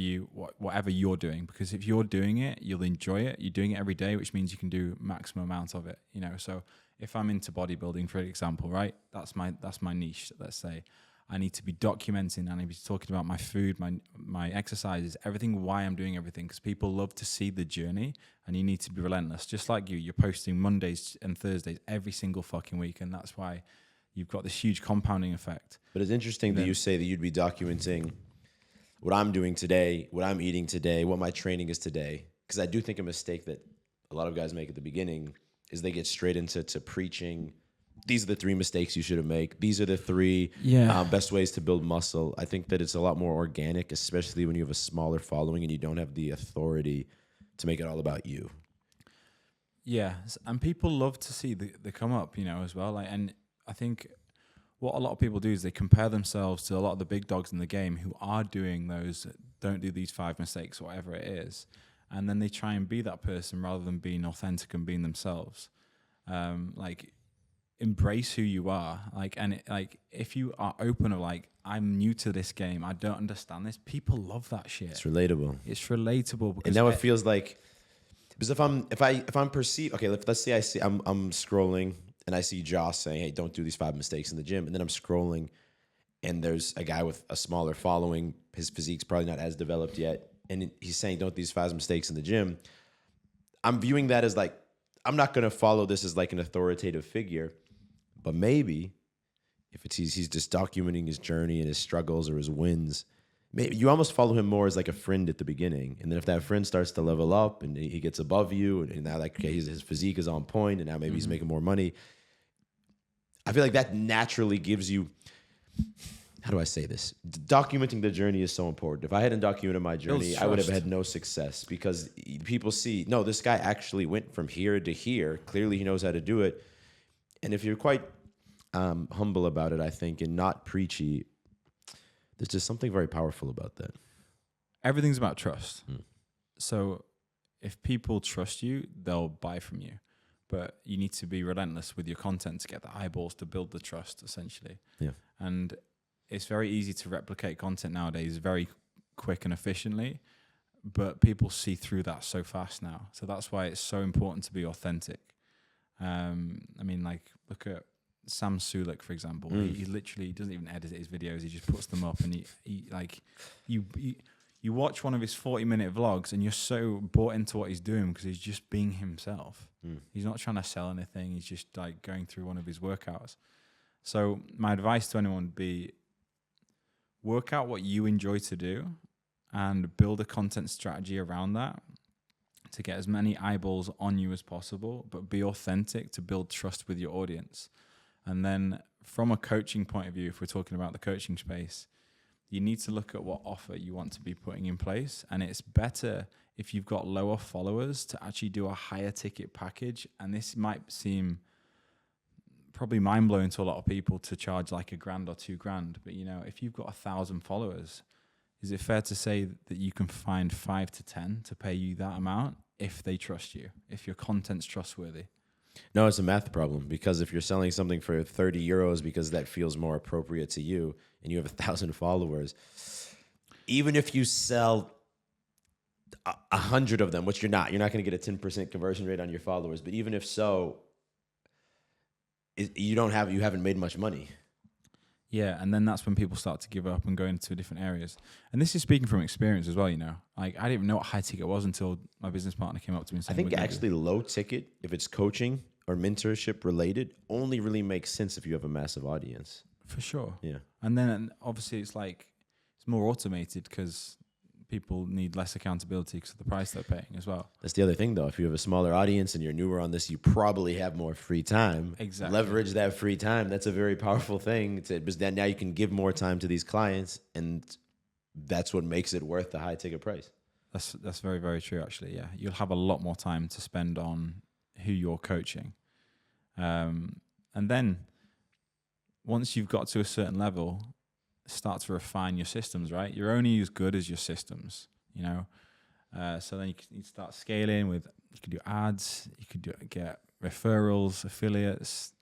you're doing. Because if you're doing it, you'll enjoy it. You're doing it every day, which means you can do maximum amount of it. You know, so if I'm into bodybuilding, for example, right, that's my niche. Let's say I need to be documenting, and I need to be talking about my food, my exercises, everything, why I'm doing everything, because people love to see the journey, and you need to be relentless. Just like you're posting Mondays and Thursdays every single fucking week, and that's why you've got this huge compounding effect. But it's interesting that you say that you'd be documenting what I'm doing today, what I'm eating today, what my training is today, because I do think a mistake that a lot of guys make at the beginning is they get straight into preaching. These are the 3 mistakes you shouldn't make. These are the 3 best ways to build muscle. I think that it's a lot more organic, especially when you have a smaller following and you don't have the authority to make it all about you. Yeah, and people love to see the come up, you know, as well. Like, and I think what a lot of people do is they compare themselves to a lot of the big dogs in the game who are doing those, don't do these 5 mistakes, whatever it is. And then they try and be that person rather than being authentic and being themselves. Like, embrace who you are. Like, and it, like, if you are open of like, I'm new to this game, I don't understand this, people love that shit. It's relatable. It's relatable. Because and now it feels like, because if I'm perceived, okay, let's say I'm scrolling and I see Josh saying, hey, don't do these 5 mistakes in the gym. And then I'm scrolling and there's a guy with a smaller following. His physique's probably not as developed yet. And he's saying, don't do these 5 mistakes in the gym. I'm viewing that as like, I'm not going to follow this as like an authoritative figure, but maybe if he's just documenting his journey and his struggles or his wins, maybe you almost follow him more as like a friend at the beginning. And then if that friend starts to level up and he gets above you and now like, okay, his physique is on point and now maybe he's making more money. I feel like that naturally gives you, how do I say this? Documenting the journey is so important. If I hadn't documented my journey, I would have had no success, because people see, no, this guy actually went from here to here. Clearly he knows how to do it. And if you're quite humble about it, I think, and not preachy, there's just something very powerful about that. Everything's about trust. So if people trust you, they'll buy from you. But you need to be relentless with your content to get the eyeballs to build the trust, essentially. Yeah. And it's very easy to replicate content nowadays very quick and efficiently, but people see through that so fast now. So that's why it's so important to be authentic. I mean, like, look at Sam Sulek, for example. He literally doesn't even edit his videos. He just puts them up, and he like, you watch one of his 40-minute vlogs and you're so bought into what he's doing because he's just being himself. He's not trying to sell anything. He's just like going through one of his workouts. So my advice to anyone would be, work out what you enjoy to do and build a content strategy around that to get as many eyeballs on you as possible, but be authentic to build trust with your audience. And then from a coaching point of view, if we're talking about the coaching space, you need to look at what offer you want to be putting in place. And it's better if you've got lower followers to actually do a higher ticket package. And this might seem probably mind-blowing to a lot of people to charge like $1,000 or $2,000. But, you know, if you've got 1,000 followers, is it fair to say that you can find 5 to 10 to pay you that amount if they trust you, if your content's trustworthy? No, it's a math problem, because if you're selling something for 30 euros because that feels more appropriate to you and you have 1,000 followers, even if you sell 100 of them, which you're not going to get a 10% conversion rate on your followers. But even if so, you haven't made much money. Yeah, and then that's when people start to give up and go into different areas. And this is speaking from experience as well, you know. Like, I didn't even know what high ticket was until my business partner came up to me and said, I think actually low ticket, if it's coaching or mentorship related, only really makes sense if you have a massive audience. For sure. Yeah. And then obviously it's more automated because people need less accountability because of the price they're paying as well. That's the other thing, though. If you have a smaller audience and you're newer on this, you probably have more free time. Exactly. Leverage that free time. That's a very powerful thing. Because then now you can give more time to these clients, and that's what makes it worth the high ticket price. That's very, very true, actually. Yeah, you'll have a lot more time to spend on who you're coaching. And then once you've got to a certain level, start to refine your systems, right? You're only as good as your systems, you know? So then you can start scaling with, you can do ads, you could get referrals, affiliates,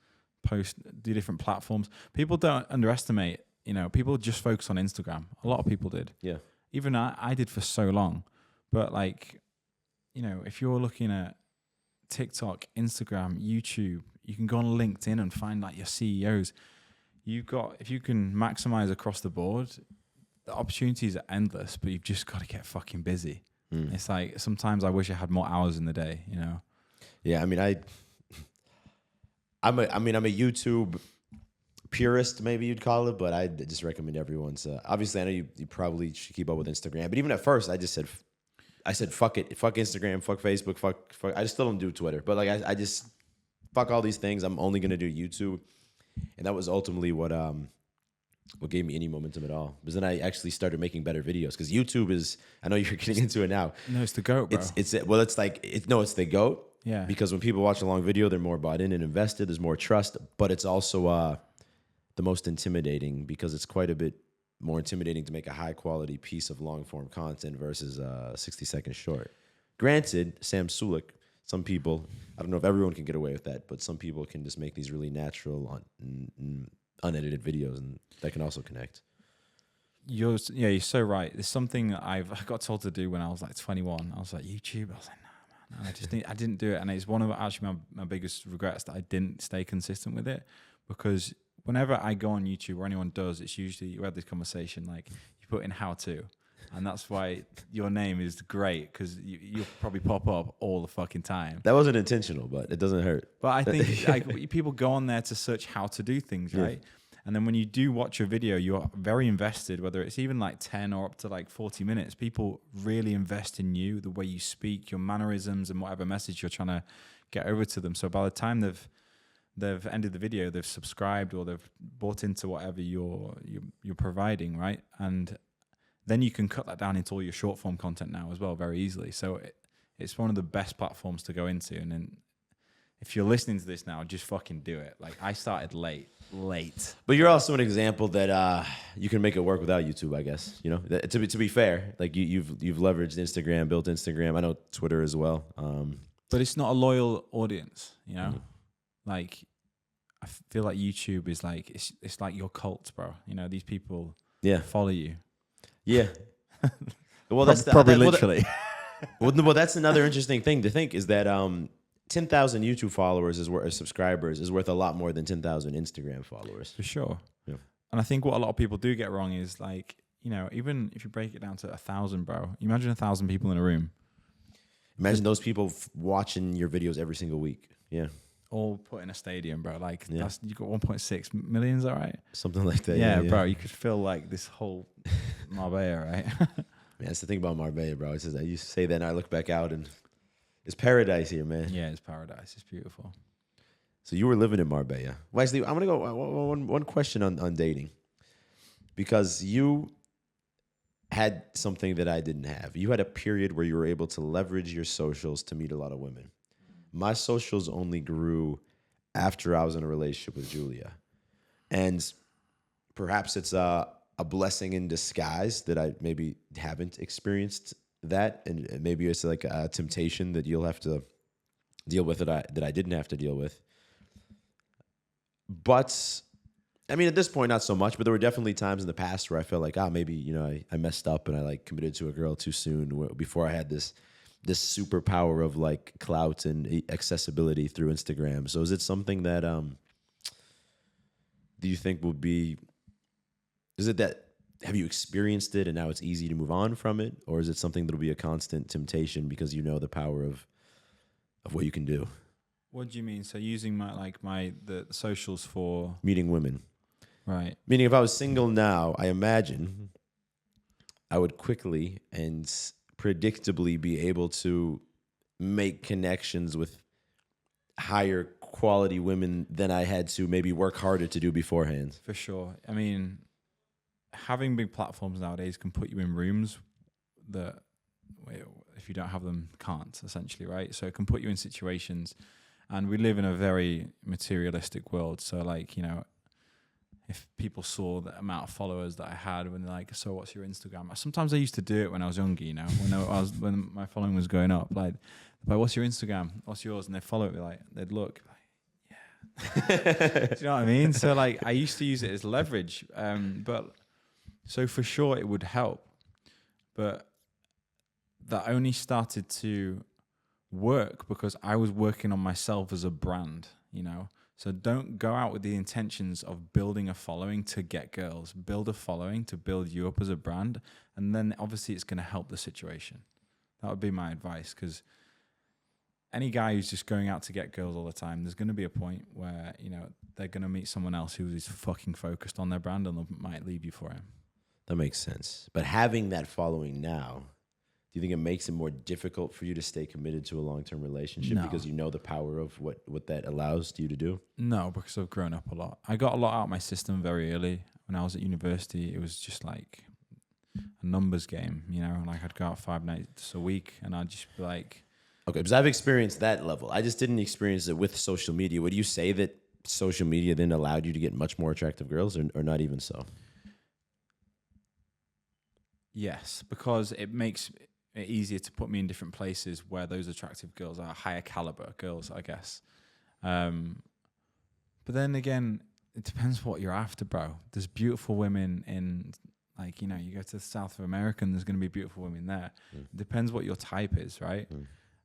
do different platforms. People don't underestimate, you know, people just focus on Instagram. A lot of people did. Yeah. Even I did for so long. But like, you know, if you're looking at TikTok, Instagram, YouTube, you can go on LinkedIn and find like your CEOs. If you can maximize across the board, the opportunities are endless, but you've just got to get fucking busy. It's like, sometimes I wish I had more hours in the day, you know? Yeah. I mean, I'm a YouTube purist, maybe you'd call it, but I just recommend everyone's, obviously I know you probably should keep up with Instagram, but even at first I said, fuck it, fuck Instagram, fuck Facebook, fuck, I just still don't do Twitter, but like, I just, fuck all these things. I'm only going to do YouTube. And that was ultimately what gave me any momentum at all. Because then I actually started making better videos. Because YouTube is, I know you're getting into it now. No, it's the GOAT, bro. It's the GOAT. Yeah. Because when people watch a long video, they're more bought in and invested. There's more trust. But it's also the most intimidating, because it's quite a bit more intimidating to make a high quality piece of long form content versus 60 seconds short. Granted, Sam Sulek, some people, I don't know if everyone can get away with that, but some people can just make these really natural, unedited videos, and that can also connect. You're so right. There's something that I got told to do when I was like 21. I was like, YouTube. I was like, nah, man. I didn't do it. And it's one of actually my biggest regrets that I didn't stay consistent with it, because whenever I go on YouTube or anyone does, it's usually, we had this conversation, like you put in how to. And that's why your name is great, because you'll probably pop up all the fucking time. That wasn't intentional, but it doesn't hurt. But I think like people go on there to search how to do things, right? Yeah. And then when you do watch a video, you're very invested, whether it's even like 10 or up to like 40 minutes. People really invest in you, the way you speak, your mannerisms, and whatever message you're trying to get over to them. So by the time they've ended the video, they've subscribed or they've bought into whatever you're providing, right? And then you can cut that down into all your short form content now as well very easily. So it's one of the best platforms to go into. And then if you're listening to this now, just fucking do it. Like, I started late. But you're also an example that you can make it work without YouTube, I guess. You know, to be fair, like you've leveraged Instagram, built Instagram. I know Twitter as well. But it's not a loyal audience, you know? Like, I feel like YouTube is like, it's like your cult, bro. You know, these people follow you. Yeah. Well, that's probably literally. Well, that's another interesting thing to think, is that 10,000 YouTube followers subscribers is worth a lot more than 10,000 Instagram followers. For sure. Yeah. And I think what a lot of people do get wrong is, like, you know, even if you break it down to 1,000, bro, imagine 1,000 people in a room. Imagine those people watching your videos every single week. Yeah. All put in a stadium, bro. Like, you got 1.6 million, is that right? Something like that. Yeah, bro. You could fill like this whole Marbella, right? Man, that's the thing about Marbella, bro. It's just, I used to say that, and I look back out, and it's paradise here, man. Yeah, it's paradise. It's beautiful. So you were living in Marbella. Well, actually, I'm gonna go one question on dating, because you had something that I didn't have. You had a period where you were able to leverage your socials to meet a lot of women. My socials only grew after I was in a relationship with Julia. And perhaps it's a blessing in disguise that I maybe haven't experienced that. And maybe it's like a temptation that you'll have to deal with that I didn't have to deal with. But I mean, at this point, not so much, but there were definitely times in the past where I felt like, maybe, you know, I messed up and I like committed to a girl too soon before I had this superpower of like clout and accessibility through Instagram. So is it something that do you think is it that, have you experienced it and now it's easy to move on from it? Or is it something that'll be a constant temptation because you know the power of what you can do? What do you mean? So using the socials for meeting women. Right. Meaning if I was single now, I imagine I would quickly and predictably be able to make connections with higher quality women than I had to maybe work harder to do beforehand. For sure. I mean, having big platforms nowadays can put you in rooms that, if you don't have them, can't, essentially, right? So it can put you in situations, and we live in a very materialistic world. So like, you know, if people saw the amount of followers that I had when they're like, so what's your Instagram? Sometimes I used to do it when I was younger, you know, when my following was going up, like, what's your Instagram? What's yours? And they'd follow it, like, they'd look, like, yeah. Do you know what I mean? So like, I used to use it as leverage. But so for sure it would help, but that only started to work because I was working on myself as a brand, you know? So don't go out with the intentions of building a following to get girls. Build a following to build you up as a brand. And then obviously it's going to help the situation. That would be my advice, because any guy who's just going out to get girls all the time, there's going to be a point where, you know, they're going to meet someone else who is fucking focused on their brand and they might leave you for him. That makes sense. But having that following now, do you think it makes it more difficult for you to stay committed to a long-term relationship because you know the power of what that allows you to do? No, because I've grown up a lot. I got a lot out of my system very early. When I was at university, it was just like a numbers game, you know? Like I'd go out 5 nights a week and I'd just be like... Okay, because I've experienced that level. I just didn't experience it with social media. Would you say that social media then allowed you to get much more attractive girls or not even so? Yes, because it makes... easier to put me in different places where those attractive girls are higher caliber girls, I guess. But then again, it depends what you're after, bro. There's beautiful women in, like, you know, you go to South America and there's going to be beautiful women there. It depends what your type is, right?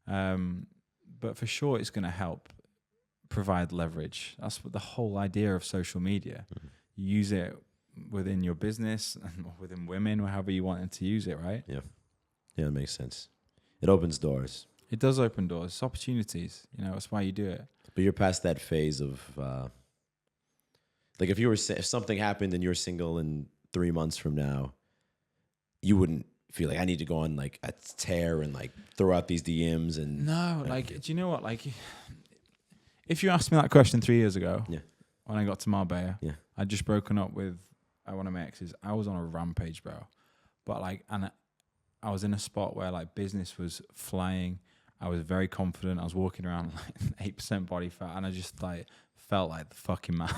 But for sure, it's going to help provide leverage. That's what the whole idea of social media. You use it within your business and within women, or however you wanted to use it, right? Yeah. Yeah, it makes sense. It opens doors. It does open doors. It's opportunities. You know, that's why you do it. But you're past that phase of, like, if something happened and you're single in 3 months from now, you wouldn't feel like I need to go on like a tear and like throw out these DMs and. No, like, do you know what? Like, if you asked me that question 3 years ago, when I got to Marbella, I'd just broken up with one of my exes. I was on a rampage, bro. But like, and I was in a spot where like business was flying. I was very confident. I was walking around like 8% body fat, and I just like felt like the fucking man.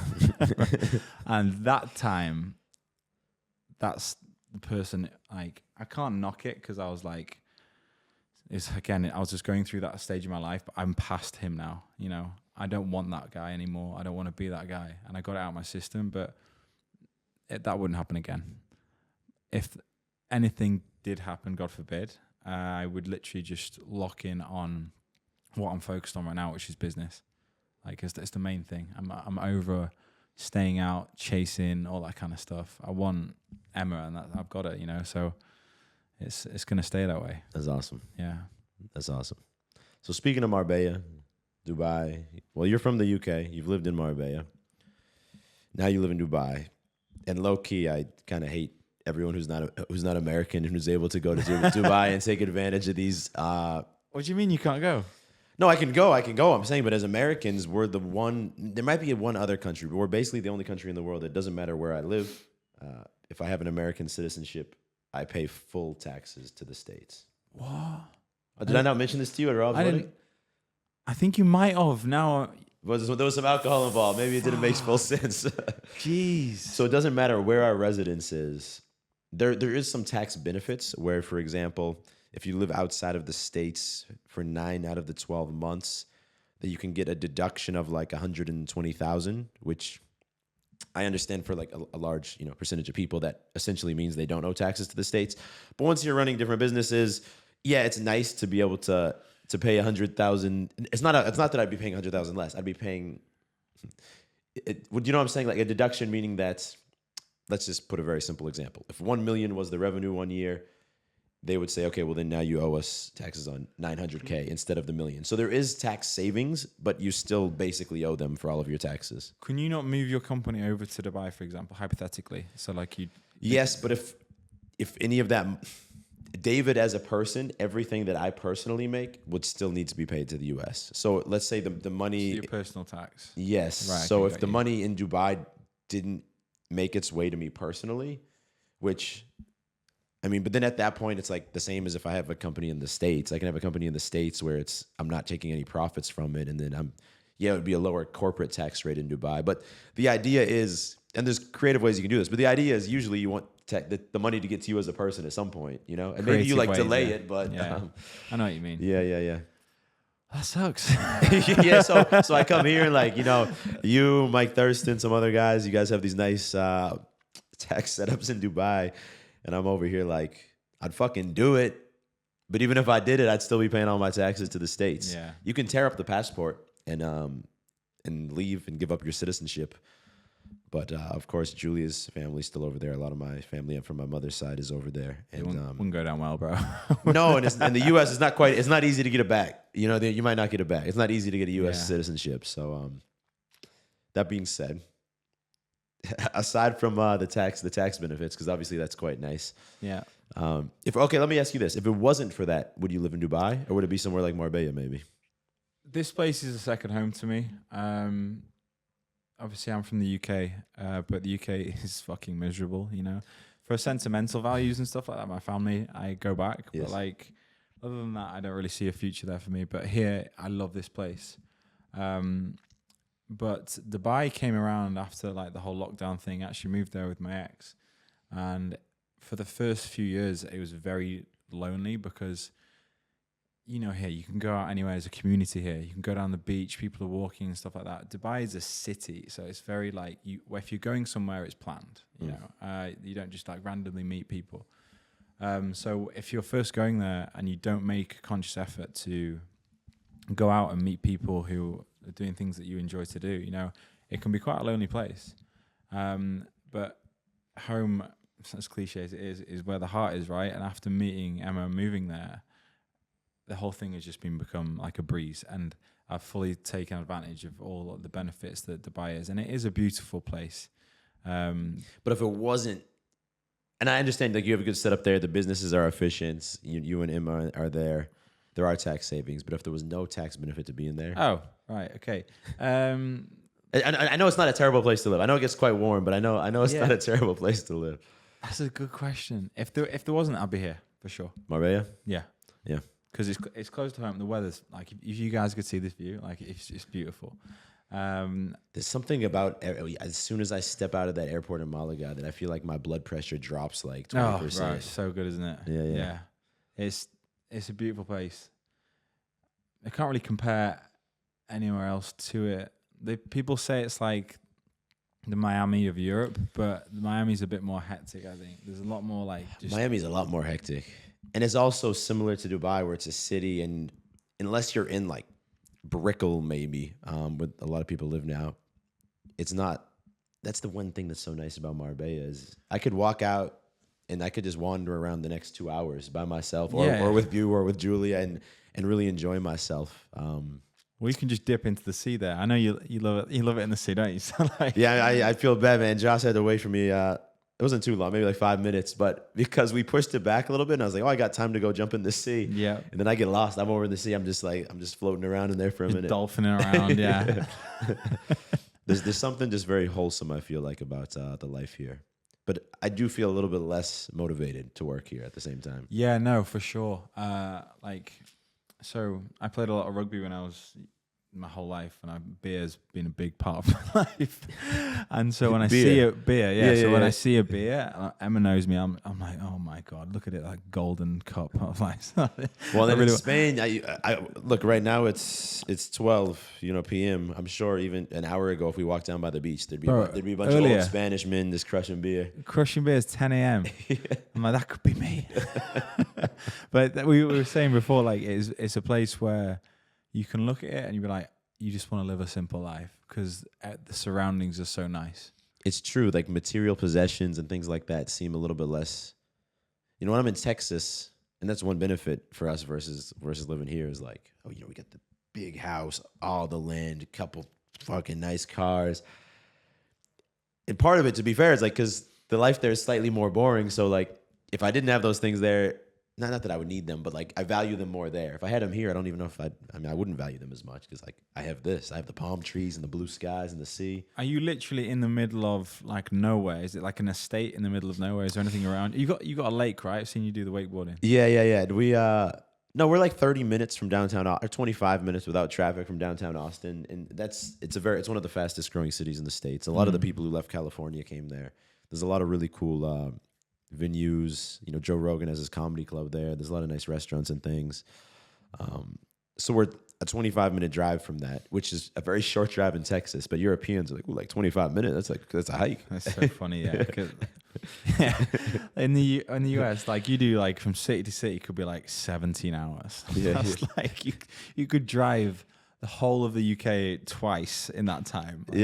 And that time, that's the person. Like, I can't knock it because I was like, I was just going through that stage of my life. But I'm past him now. You know, I don't want that guy anymore. I don't want to be that guy, and I got it out of my system. But that wouldn't happen again. If anything did happen, God forbid, I would literally just lock in on what I'm focused on right now, which is business. Like, it's the main thing. I'm over staying out, chasing, all that kind of stuff. I want Emma, and I've got it, you know. So it's gonna stay that way. That's awesome. Yeah, that's awesome. So speaking of Marbella, Dubai. Well, you're from the UK. You've lived in Marbella. Now you live in Dubai, and low key, I kind of hate everyone who's not American and who's able to go to Dubai and take advantage of these. What do you mean you can't go? No, I can go. I'm saying, but as Americans, we're the one. There might be one other country, but we're basically the only country in the world that doesn't matter where I live. If I have an American citizenship, I pay full taxes to the States. What? Did I not mention this to you at Rob's I wedding? didn't. I think you might have. Now, There was some alcohol involved. Maybe it didn't make full sense. jeez. So it doesn't matter where our residence is. There is some tax benefits where, for example, if you live outside of the States for 9 out of the 12 months, that you can get a deduction of like 120,000, which I understand for like a large, percentage of people that essentially means they don't owe taxes to the States. But once you're running different businesses, yeah, it's nice to be able to pay 100,000. It's not that I'd be paying 100,000 less. I'd be paying. You know what I'm saying? Like a deduction, meaning that. Let's just put a very simple example. If 1 million was the revenue one year, they would say, okay, well then now you owe us taxes on 900K instead of the million. So there is tax savings, but you still basically owe them for all of your taxes. Can you not move your company over to Dubai, for example, hypothetically? So like you. Yes, but if any of that, David as a person, everything that I personally make would still need to be paid to the U.S. So let's say the money. So your personal tax. Yes. Right, So okay, if the money in Dubai didn't make its way to me personally, which, I mean, but then at that point, it's like the same as if I have a company in the States. I can have a company in the States where I'm not taking any profits from it. And then it would be a lower corporate tax rate in Dubai. But the idea is, and there's creative ways you can do this, but the idea is usually you want the money to get to you as a person at some point, and maybe you Creative like ways, delay yeah. it, but Yeah. I know what you mean. yeah. That sucks. Yeah, so I come here and like, you, Mike Thurston, some other guys, you guys have these nice tax setups in Dubai, and I'm over here like, I'd fucking do it, but even if I did it, I'd still be paying all my taxes to the States. Yeah. You can tear up the passport and leave and give up your citizenship. But of course, Julia's family's still over there. A lot of my family from my mother's side is over there. It And wouldn't go down well, bro. no, and in the U.S., it's not easy to get it back. You might not get it back. It's not easy to get a U.S. citizenship. So that being said, aside from the tax benefits, because obviously that's quite nice. Yeah. Let me ask you this: if it wasn't for that, would you live in Dubai, or would it be somewhere like Marbella, maybe? This place is a second home to me. Obviously, I'm from the UK, but the UK is fucking miserable, For sentimental values and stuff like that, my family, I go back. Yes. But like, other than that, I don't really see a future there for me. But here, I love this place. But Dubai came around after like the whole lockdown thing. I actually moved there with my ex. And for the first few years, it was very lonely because here you can go out anywhere. There's a community here. You can go down the beach. People are walking and stuff like that. Dubai is a city, so it's very like if you're going somewhere, it's planned. You don't just like randomly meet people. So if you're first going there and you don't make a conscious effort to go out and meet people who are doing things that you enjoy to do, it can be quite a lonely place. But home, as cliche as it is where the heart is, right? And after meeting Emma and moving there, the whole thing has just become like a breeze, and I've fully taken advantage of all the benefits that Dubai is, and it is a beautiful place. But if it wasn't, and I understand like you have a good setup there, the businesses are efficient, you and Emma are there are tax savings, but if there was no tax benefit to being there, oh right, okay. I know it's not a terrible place to live. I know it gets quite warm, but I know it's not a terrible place to live. That's a good question. If there wasn't, I'd be here for sure. Marbella? Yeah. Because it's close to home. The weather's like, if you guys could see this view, like it's beautiful. There's something about as soon as I step out of that airport in Malaga that I feel like my blood pressure drops like 20%. Oh, right. So good, isn't it? Yeah. It's a beautiful place. I can't really compare anywhere else to it. People say it's like the Miami of Europe, but Miami's a bit more hectic, I think. There's a lot more like... Miami's a lot more hectic. And it's also similar to Dubai where it's a city, and unless you're in like Brickell maybe, where a lot of people live now, it's not... That's the one thing that's so nice about Marbella is I could walk out and I could just wander around the next 2 hours by myself or with you or with Julia and really enjoy myself. Well, you can just dip into the sea there. I know you love it. You love it in the sea, don't you? So like, yeah, I feel bad, man. Josh had to wait for me. It wasn't too long, maybe like 5 minutes, but because we pushed it back a little bit, and I was like, oh, I got time to go jump in the sea. Yeah. And then I get lost. I'm over in the sea. I'm just floating around in there for a minute. Dolphining around, yeah. There's something just very wholesome, I feel like, about the life here. but I do feel a little bit less motivated to work here at the same time. Yeah, no, for sure. So I played a lot of rugby when I was my whole life, and beer's been a big part of my life. And so when I see a beer, when I see a beer, Emma knows me. I'm like, oh my god, look at it, that golden cup. I was like, well, then in Spain, I look right now. It's 12, p.m. I'm sure even an hour ago, if we walked down by the beach, there'd be a bunch of old Spanish men just crushing beer. Crushing beer is 10 a.m. I'm like, that could be me. But we were saying before, like, it's a place where you can look at it and you be like, you just want to live a simple life because the surroundings are so nice. It's true. Like material possessions and things like that seem a little bit less. When I'm in Texas, and that's one benefit for us versus living here is like, we got the big house, all the land, a couple fucking nice cars. And part of it, to be fair, is like because the life there is slightly more boring. So like, if I didn't have those things there, not that I would need them, but like I value them more there. If I had them here, I don't even know if I wouldn't value them as much because like I have the palm trees and the blue skies and the sea. Are you literally in the middle of like nowhere? Is it like an estate in the middle of nowhere? Is there anything around? You got a lake, right? I've seen you do the wakeboarding. Yeah. We're like 30 minutes from downtown, or 25 minutes without traffic from downtown Austin, and it's one of the fastest growing cities in the States. A lot of the people who left California came there. There's a lot of really cool venues. Joe Rogan has his comedy club there. There's a lot of nice restaurants and things. So we're a 25-minute drive from that, which is a very short drive in Texas. But Europeans are like 25 minutes. That's a hike. That's so funny, yeah. Yeah. In the US, like you do like from city to city could be like 17 hours. That's like you could drive the whole of the UK twice in that time. Like,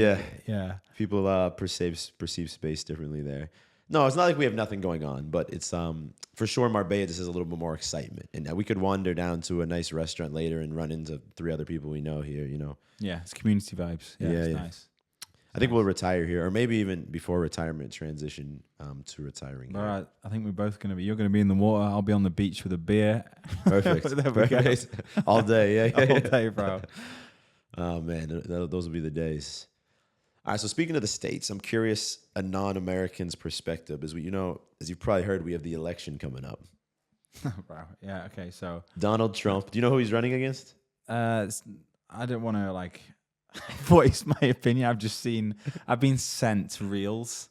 yeah. People perceive space differently there. No, it's not like we have nothing going on, but it's for sure Marbella just has a little bit more excitement. And we could wander down to a nice restaurant later and run into 3 other people we know here, Yeah, it's community vibes. Yeah, it's nice. I think we'll retire here, or maybe even before retirement, transition to retiring. All right, I think we're both going to be. You're going to be in the water. I'll be on the beach with a beer. Perfect. Perfect. All day, yeah. All day, bro. Oh, man, those will be the days. All right, so speaking of the States, I'm curious a non-American's perspective. As you've probably heard, we have the election coming up. Bro, yeah, okay, so. Donald Trump. Do you know who he's running against? I don't want to, voice my opinion. I've been sent reels.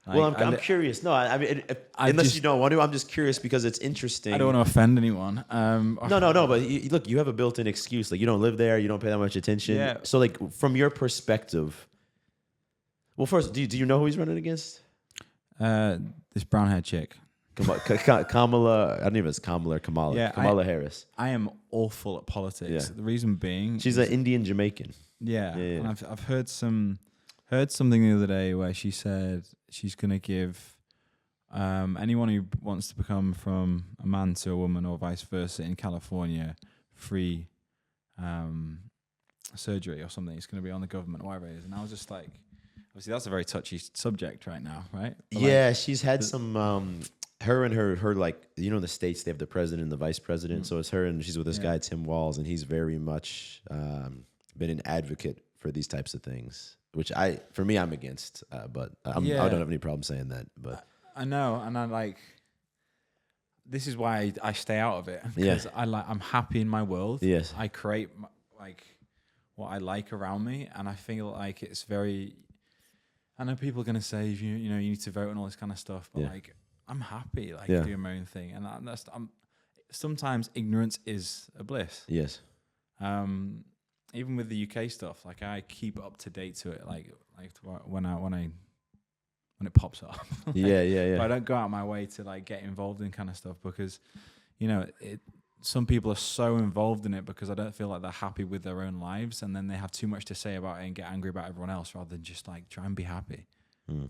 Well, I'm curious. No, I mean, unless you don't want to, I'm just curious because it's interesting. I don't want to offend anyone. No, but look, you have a built-in excuse. Like, you don't live there, you don't pay that much attention. Yeah. So, like, from your perspective, well, first, do you know who he's running against? This brown-haired chick. Kamala, I don't know if it's Kamala or Kamala. Yeah, Kamala Harris. I am awful at politics. Yeah. The reason being, she's an Indian Jamaican. Yeah. And I've heard something the other day where she said she's going to give anyone who wants to become from a man to a woman or vice versa in California free surgery or something. It's going to be on the government, whatever it is. And I was just like, obviously that's a very touchy subject right now, right? But yeah, she's had some. Her and her like, in the States they have the president and the vice president. Mm-hmm. So it's her and she's with this guy Tim Walz, and he's very much been an advocate for these types of things, which I'm against. But I don't have any problem saying that. But I know, and I like. This is why I stay out of it because I'm happy in my world. Yes, I create what I like around me, and I feel like it's very. I know people are gonna say you need to vote and all this kind of stuff, but I'm happy doing my own thing, and sometimes ignorance is a bliss. Yes. Even with the UK stuff, like I keep up to date to it, like when it pops up. Yeah. But I don't go out of my way to get involved in kind of stuff because, some people are so involved in it because I don't feel like they're happy with their own lives, and then they have too much to say about it and get angry about everyone else rather than just try and be happy. Mm.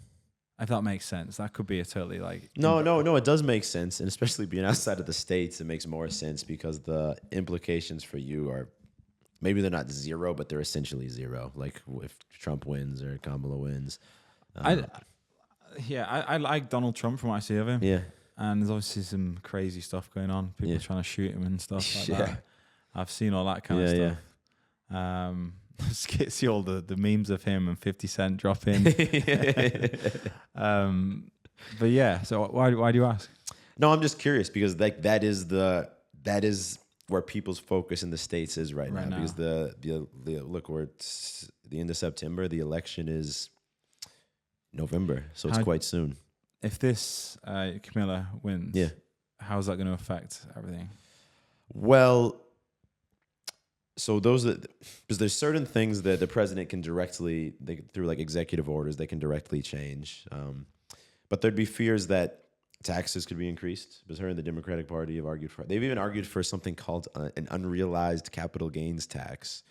If that makes sense, that could be a totally No, it does make sense, and especially being outside of the States, it makes more sense because the implications for you are maybe they're not zero, but they're essentially zero. Like if Trump wins or Kamala wins. I like Donald Trump from what I see of him. Yeah. And there's obviously some crazy stuff going on. People trying to shoot him and stuff like that. I've seen all that kind of stuff. Yeah. See all the memes of him and 50 Cent dropping. But yeah, so why do you ask? No, I'm just curious because like that is where people's focus in the States is right now. Because the look, we're the end of September. The election is November, so it's quite soon. If this Camilla wins, Yeah. how's that going to affect everything? Well, so because there's certain things that the president can directly, through like executive orders, they can directly change. But there'd be fears that taxes could be increased. Because her and the Democratic Party have argued for. They've even argued for something called an unrealized capital gains tax,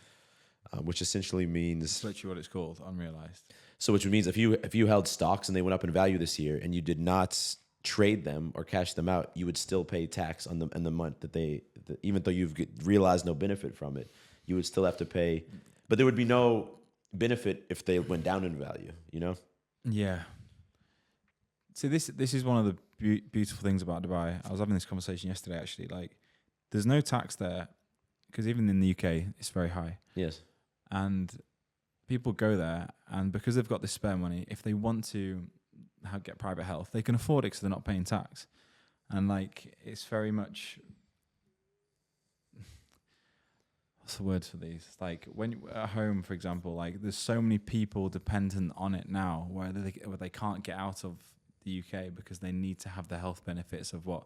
which essentially means That's literally what it's called, unrealized. So which means if you held stocks and they went up in value this year and you did not trade them or cash them out, you would still pay tax on them in the month that even though you've realized no benefit from it, you would still have to pay. But there would be no benefit if they went down in value, you know? Yeah. See, this is one of the beautiful things about Dubai. I was having this conversation yesterday, actually. Like, there's no tax there because even in the UK, it's very high. Yes. And people go there, and because they've got this spare money, if they want to get private health, they can afford it because they're not paying tax. And like, it's very much, what's the word for these? Like when you're at home, for example, like there's so many people dependent on it now where they can't get out of the UK because they need to have the health benefits of what,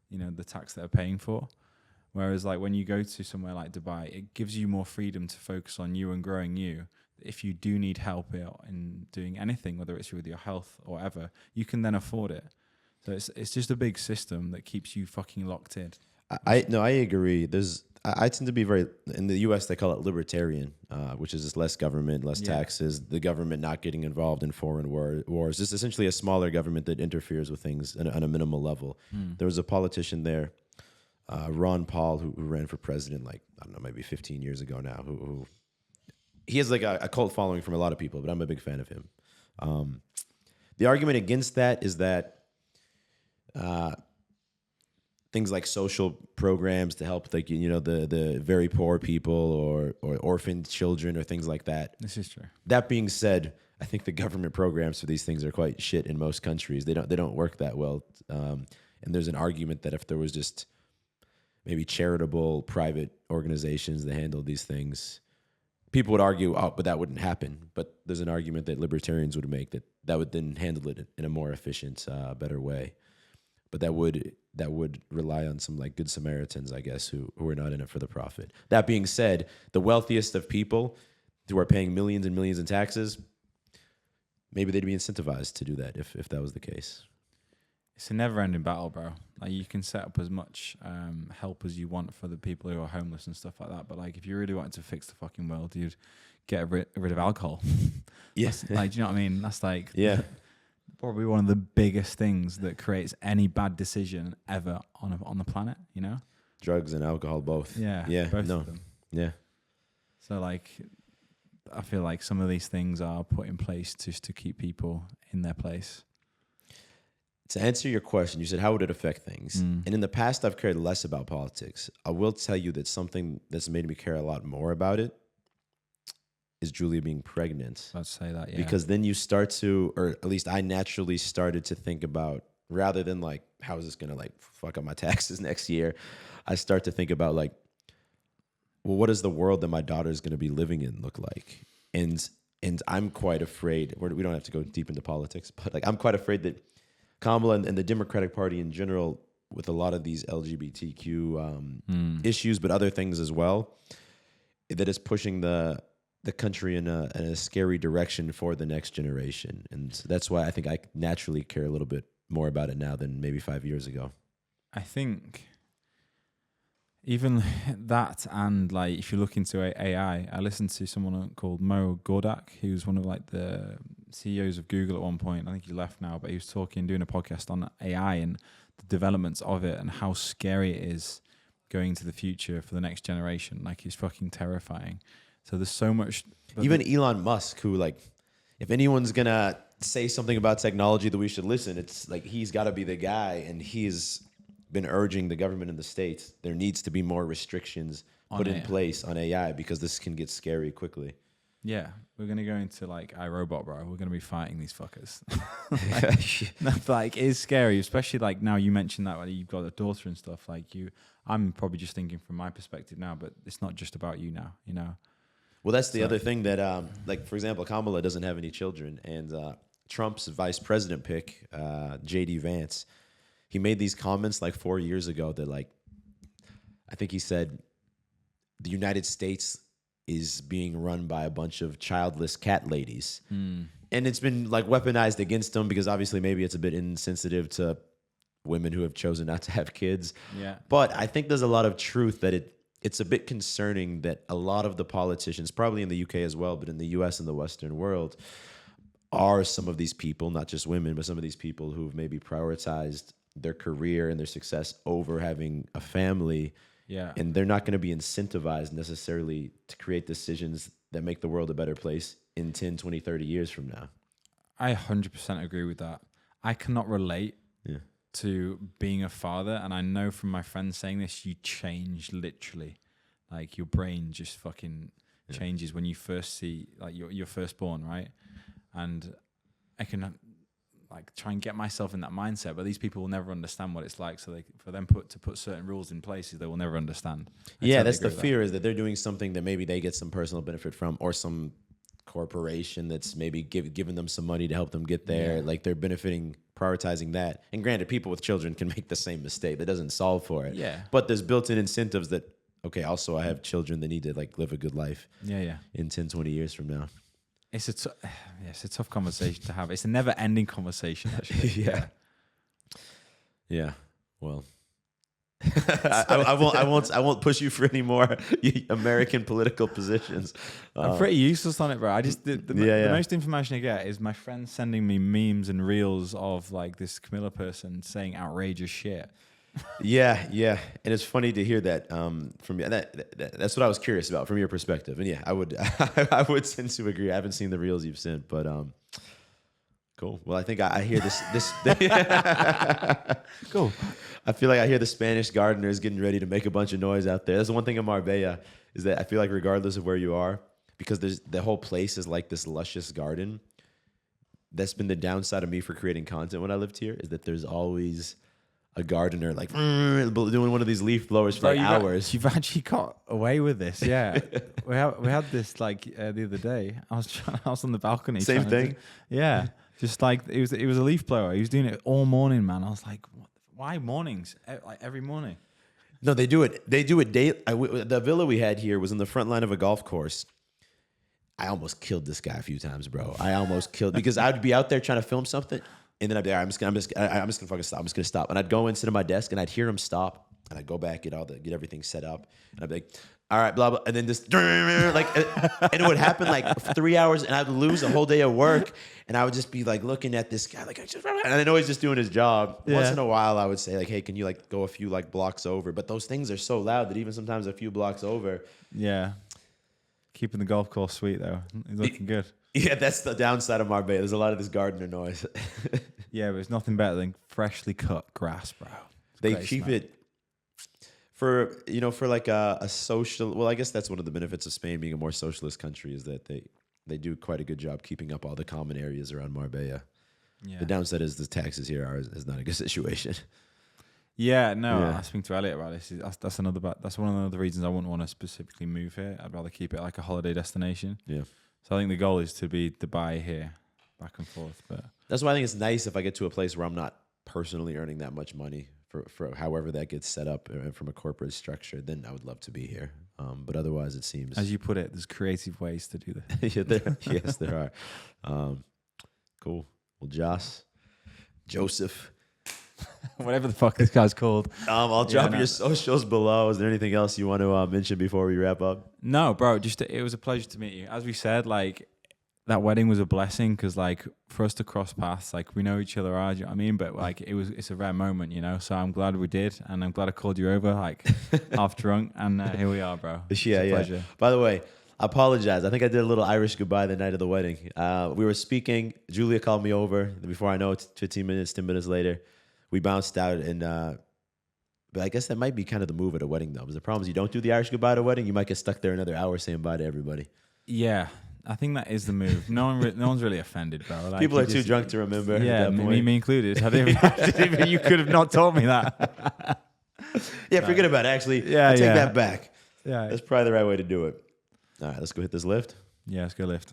the tax they're paying for. Whereas like when you go to somewhere like Dubai, it gives you more freedom to focus on you and growing you. If you do need help in doing anything, whether it's with your health or whatever, you can then afford it. So it's just a big system that keeps you fucking locked in. I agree. I tend to be in the U.S. they call it libertarian, which is just less government, less taxes, the government not getting involved in foreign wars. Just essentially a smaller government that interferes with things on a minimal level. There was a politician there, Ron Paul, who ran for president, like, I don't know, maybe 15 years ago now, who he has like a cult following from a lot of people, but I'm a big fan of him. The argument against that is that things like social programs to help, like, the very poor people or orphaned children or things like that. This is true. That being said, I think the government programs for these things are quite shit in most countries. They don't work that well. And there's an argument that if there was just maybe charitable private organizations that handle these things, people would argue, but that wouldn't happen. But there's an argument that libertarians would make that would then handle it in a more efficient, better way. But that would rely on some like good Samaritans, I guess, who are not in it for the profit. That being said, the wealthiest of people who are paying millions and millions in taxes, maybe they'd be incentivized to do that if that was the case. It's a never-ending battle, bro. Like, you can set up as much help as you want for the people who are homeless and stuff like that. But like, if you really wanted to fix the fucking world, you'd get rid of alcohol. Yes. Like, do you know what I mean? That's like, yeah, probably one of the biggest things that creates any bad decision ever on the planet. drugs and alcohol both. Yeah, both of them. Yeah. So like, I feel like some of these things are put in place just to keep people in their place. To answer your question, you said, how would it affect things? And in the past, I've cared less about politics. I will tell you that something that's made me care a lot more about it is Julia being pregnant. I'd say that, yeah. Because then you start to, or at least I naturally started to think about, rather than like, how is this going to like fuck up my taxes next year? I start to think about like, well, what does the world that my daughter is going to be living in look like? And I'm quite afraid, we don't have to go deep into politics, but like, I'm quite afraid that Kamala and the Democratic Party in general, with a lot of these LGBTQ issues, but other things as well, that is pushing the country in a scary direction for the next generation. And that's why I think I naturally care a little bit more about it now than maybe 5 years ago. I think even that, and like if you look into AI, I listened to someone called Mo Gordak, who was one of like the CEOs of Google at one point. I think he left now, but he was doing a podcast on AI and the developments of it and how scary it is going into the future for the next generation. Like, it's fucking terrifying. So there's so much. Even Elon Musk, who like, if anyone's gonna say something about technology that we should listen, it's like he's got to be the guy, and he's been urging the government in the States there needs to be more restrictions put in place on AI because this can get scary quickly. Yeah, we're gonna go into like iRobot, bro. We're gonna be fighting these fuckers. It's scary, especially like now you mentioned that you've got a daughter and stuff. I'm probably just thinking from my perspective now, but it's not just about you now, you know. Well, that's the other thing that, for example, Kamala doesn't have any children, and Trump's vice president pick, J.D. Vance, he made these comments like 4 years ago that I think he said the United States is being run by a bunch of childless cat ladies. And it's been like weaponized against them because obviously maybe it's a bit insensitive to women who have chosen not to have kids. Yeah. But I think there's a lot of truth that it's a bit concerning that a lot of the politicians, probably in the UK as well, but in the US and the Western world, are some of these people, not just women, but some of these people who've maybe prioritized their career and their success over having a family. Yeah. And they're not going to be incentivized necessarily to create decisions that make the world a better place in 10, 20, 30 years from now. I 100% agree with that. I cannot relate to being a father, and I know from my friends saying this, you change literally. Like your brain just fucking changes when you first see like your firstborn, right? And I can like try and get myself in that mindset, but these people will never understand what it's like. So for them to put certain rules in places, they will never understand. That's the fear, is that they're doing something that maybe they get some personal benefit from, or some corporation that's maybe giving them some money to help them get there. Like they're benefiting, prioritizing that. And granted, people with children can make the same mistake. That doesn't solve for it. Yeah. But there's built-in incentives that, okay, also I have children that need to like live a good life. Yeah. In 10, 20 years from now. It's a tough conversation to have. It's a never-ending conversation, actually. Yeah. Well, I won't push you for any more American political positions. I'm pretty useless on it, bro. I just the most information I get is my friends sending me memes and reels of like this Camilla person saying outrageous shit. Yeah, and it's funny to hear that from you. That's what I was curious about from your perspective. And I would I would tend to agree. I haven't seen the reels you've sent, but cool. Well, I think I hear this. Cool. I feel like I hear the Spanish gardeners getting ready to make a bunch of noise out there. That's the one thing in Marbella, is that I feel like regardless of where you are, because the whole place is like this luscious garden. That's been the downside of me for creating content when I lived here, is that there's always a gardener like doing one of these leaf blowers for hours. You've actually got away with this, yeah. we had this like the other day. I was on the balcony. Same thing. Just like it was a leaf blower. He was doing it all morning, man. I was like, why mornings? Like every morning. No, they do it. They do it daily. The villa we had here was in the front line of a golf course. I almost killed this guy a few times, bro. I almost killed, because I'd be out there trying to film something. And then I'd be like, I'm just gonna fucking stop. I'm just gonna stop. And I'd go and sit at my desk, and I'd hear him stop, and I'd go back, get everything set up, and I'd be like, all right, blah blah, and then just like, and it would happen like for 3 hours, and I'd lose a whole day of work, and I would just be like looking at this guy, like, and I know he's just doing his job. Once in a while, I would say like, hey, can you like go a few like blocks over? But those things are so loud that even sometimes a few blocks over. Yeah, keeping the golf course sweet though. He's looking good. Yeah, that's the downside of Marbella. There's a lot of this gardener noise. Yeah, but it's nothing better than freshly cut grass, bro. They keep it for like a social. Well, I guess that's one of the benefits of Spain being a more socialist country, is that they do quite a good job keeping up all the common areas around Marbella. Yeah. The downside is the taxes here is not a good situation. Yeah, no, I was speaking to Elliot about this. That's one of the reasons I wouldn't want to specifically move here. I'd rather keep it like a holiday destination. Yeah. So I think the goal is to be Dubai here, back and forth. But that's why I think it's nice if I get to a place where I'm not personally earning that much money for however that gets set up from a corporate structure. Then I would love to be here. But otherwise, it seems, as you put it, there's creative ways to do that. Yes, there are. Cool. Well, Joseph. Whatever the fuck this guy's called. I'll drop your socials below. Is there anything else you want to mention before we wrap up? No, bro. It was a pleasure to meet you. As we said, like, that wedding was a blessing, because like for us to cross paths, like we know each other are, do you know what I mean? But like it's a rare moment, you know. So I'm glad we did, and I'm glad I called you over, like half drunk, and here we are, bro. It's a pleasure. By the way, I apologize. I think I did a little Irish goodbye the night of the wedding. We were speaking. Julia called me over. Before I know it, 10 minutes later, we bounced out, and but I guess that might be kind of the move at a wedding, though. Because the problem is you don't do the Irish goodbye at a wedding, you might get stuck there another hour saying bye to everybody. Yeah, I think that is the move. No one's really offended, bro. Like, People you are too drunk to remember. Yeah, at that point. me included. I didn't, you could have not told me that. Yeah, forget about it. Actually, Yeah, I take yeah. that back. Yeah, That's probably the right way to do it. All right, let's go hit this lift. yeah. Let's go lift.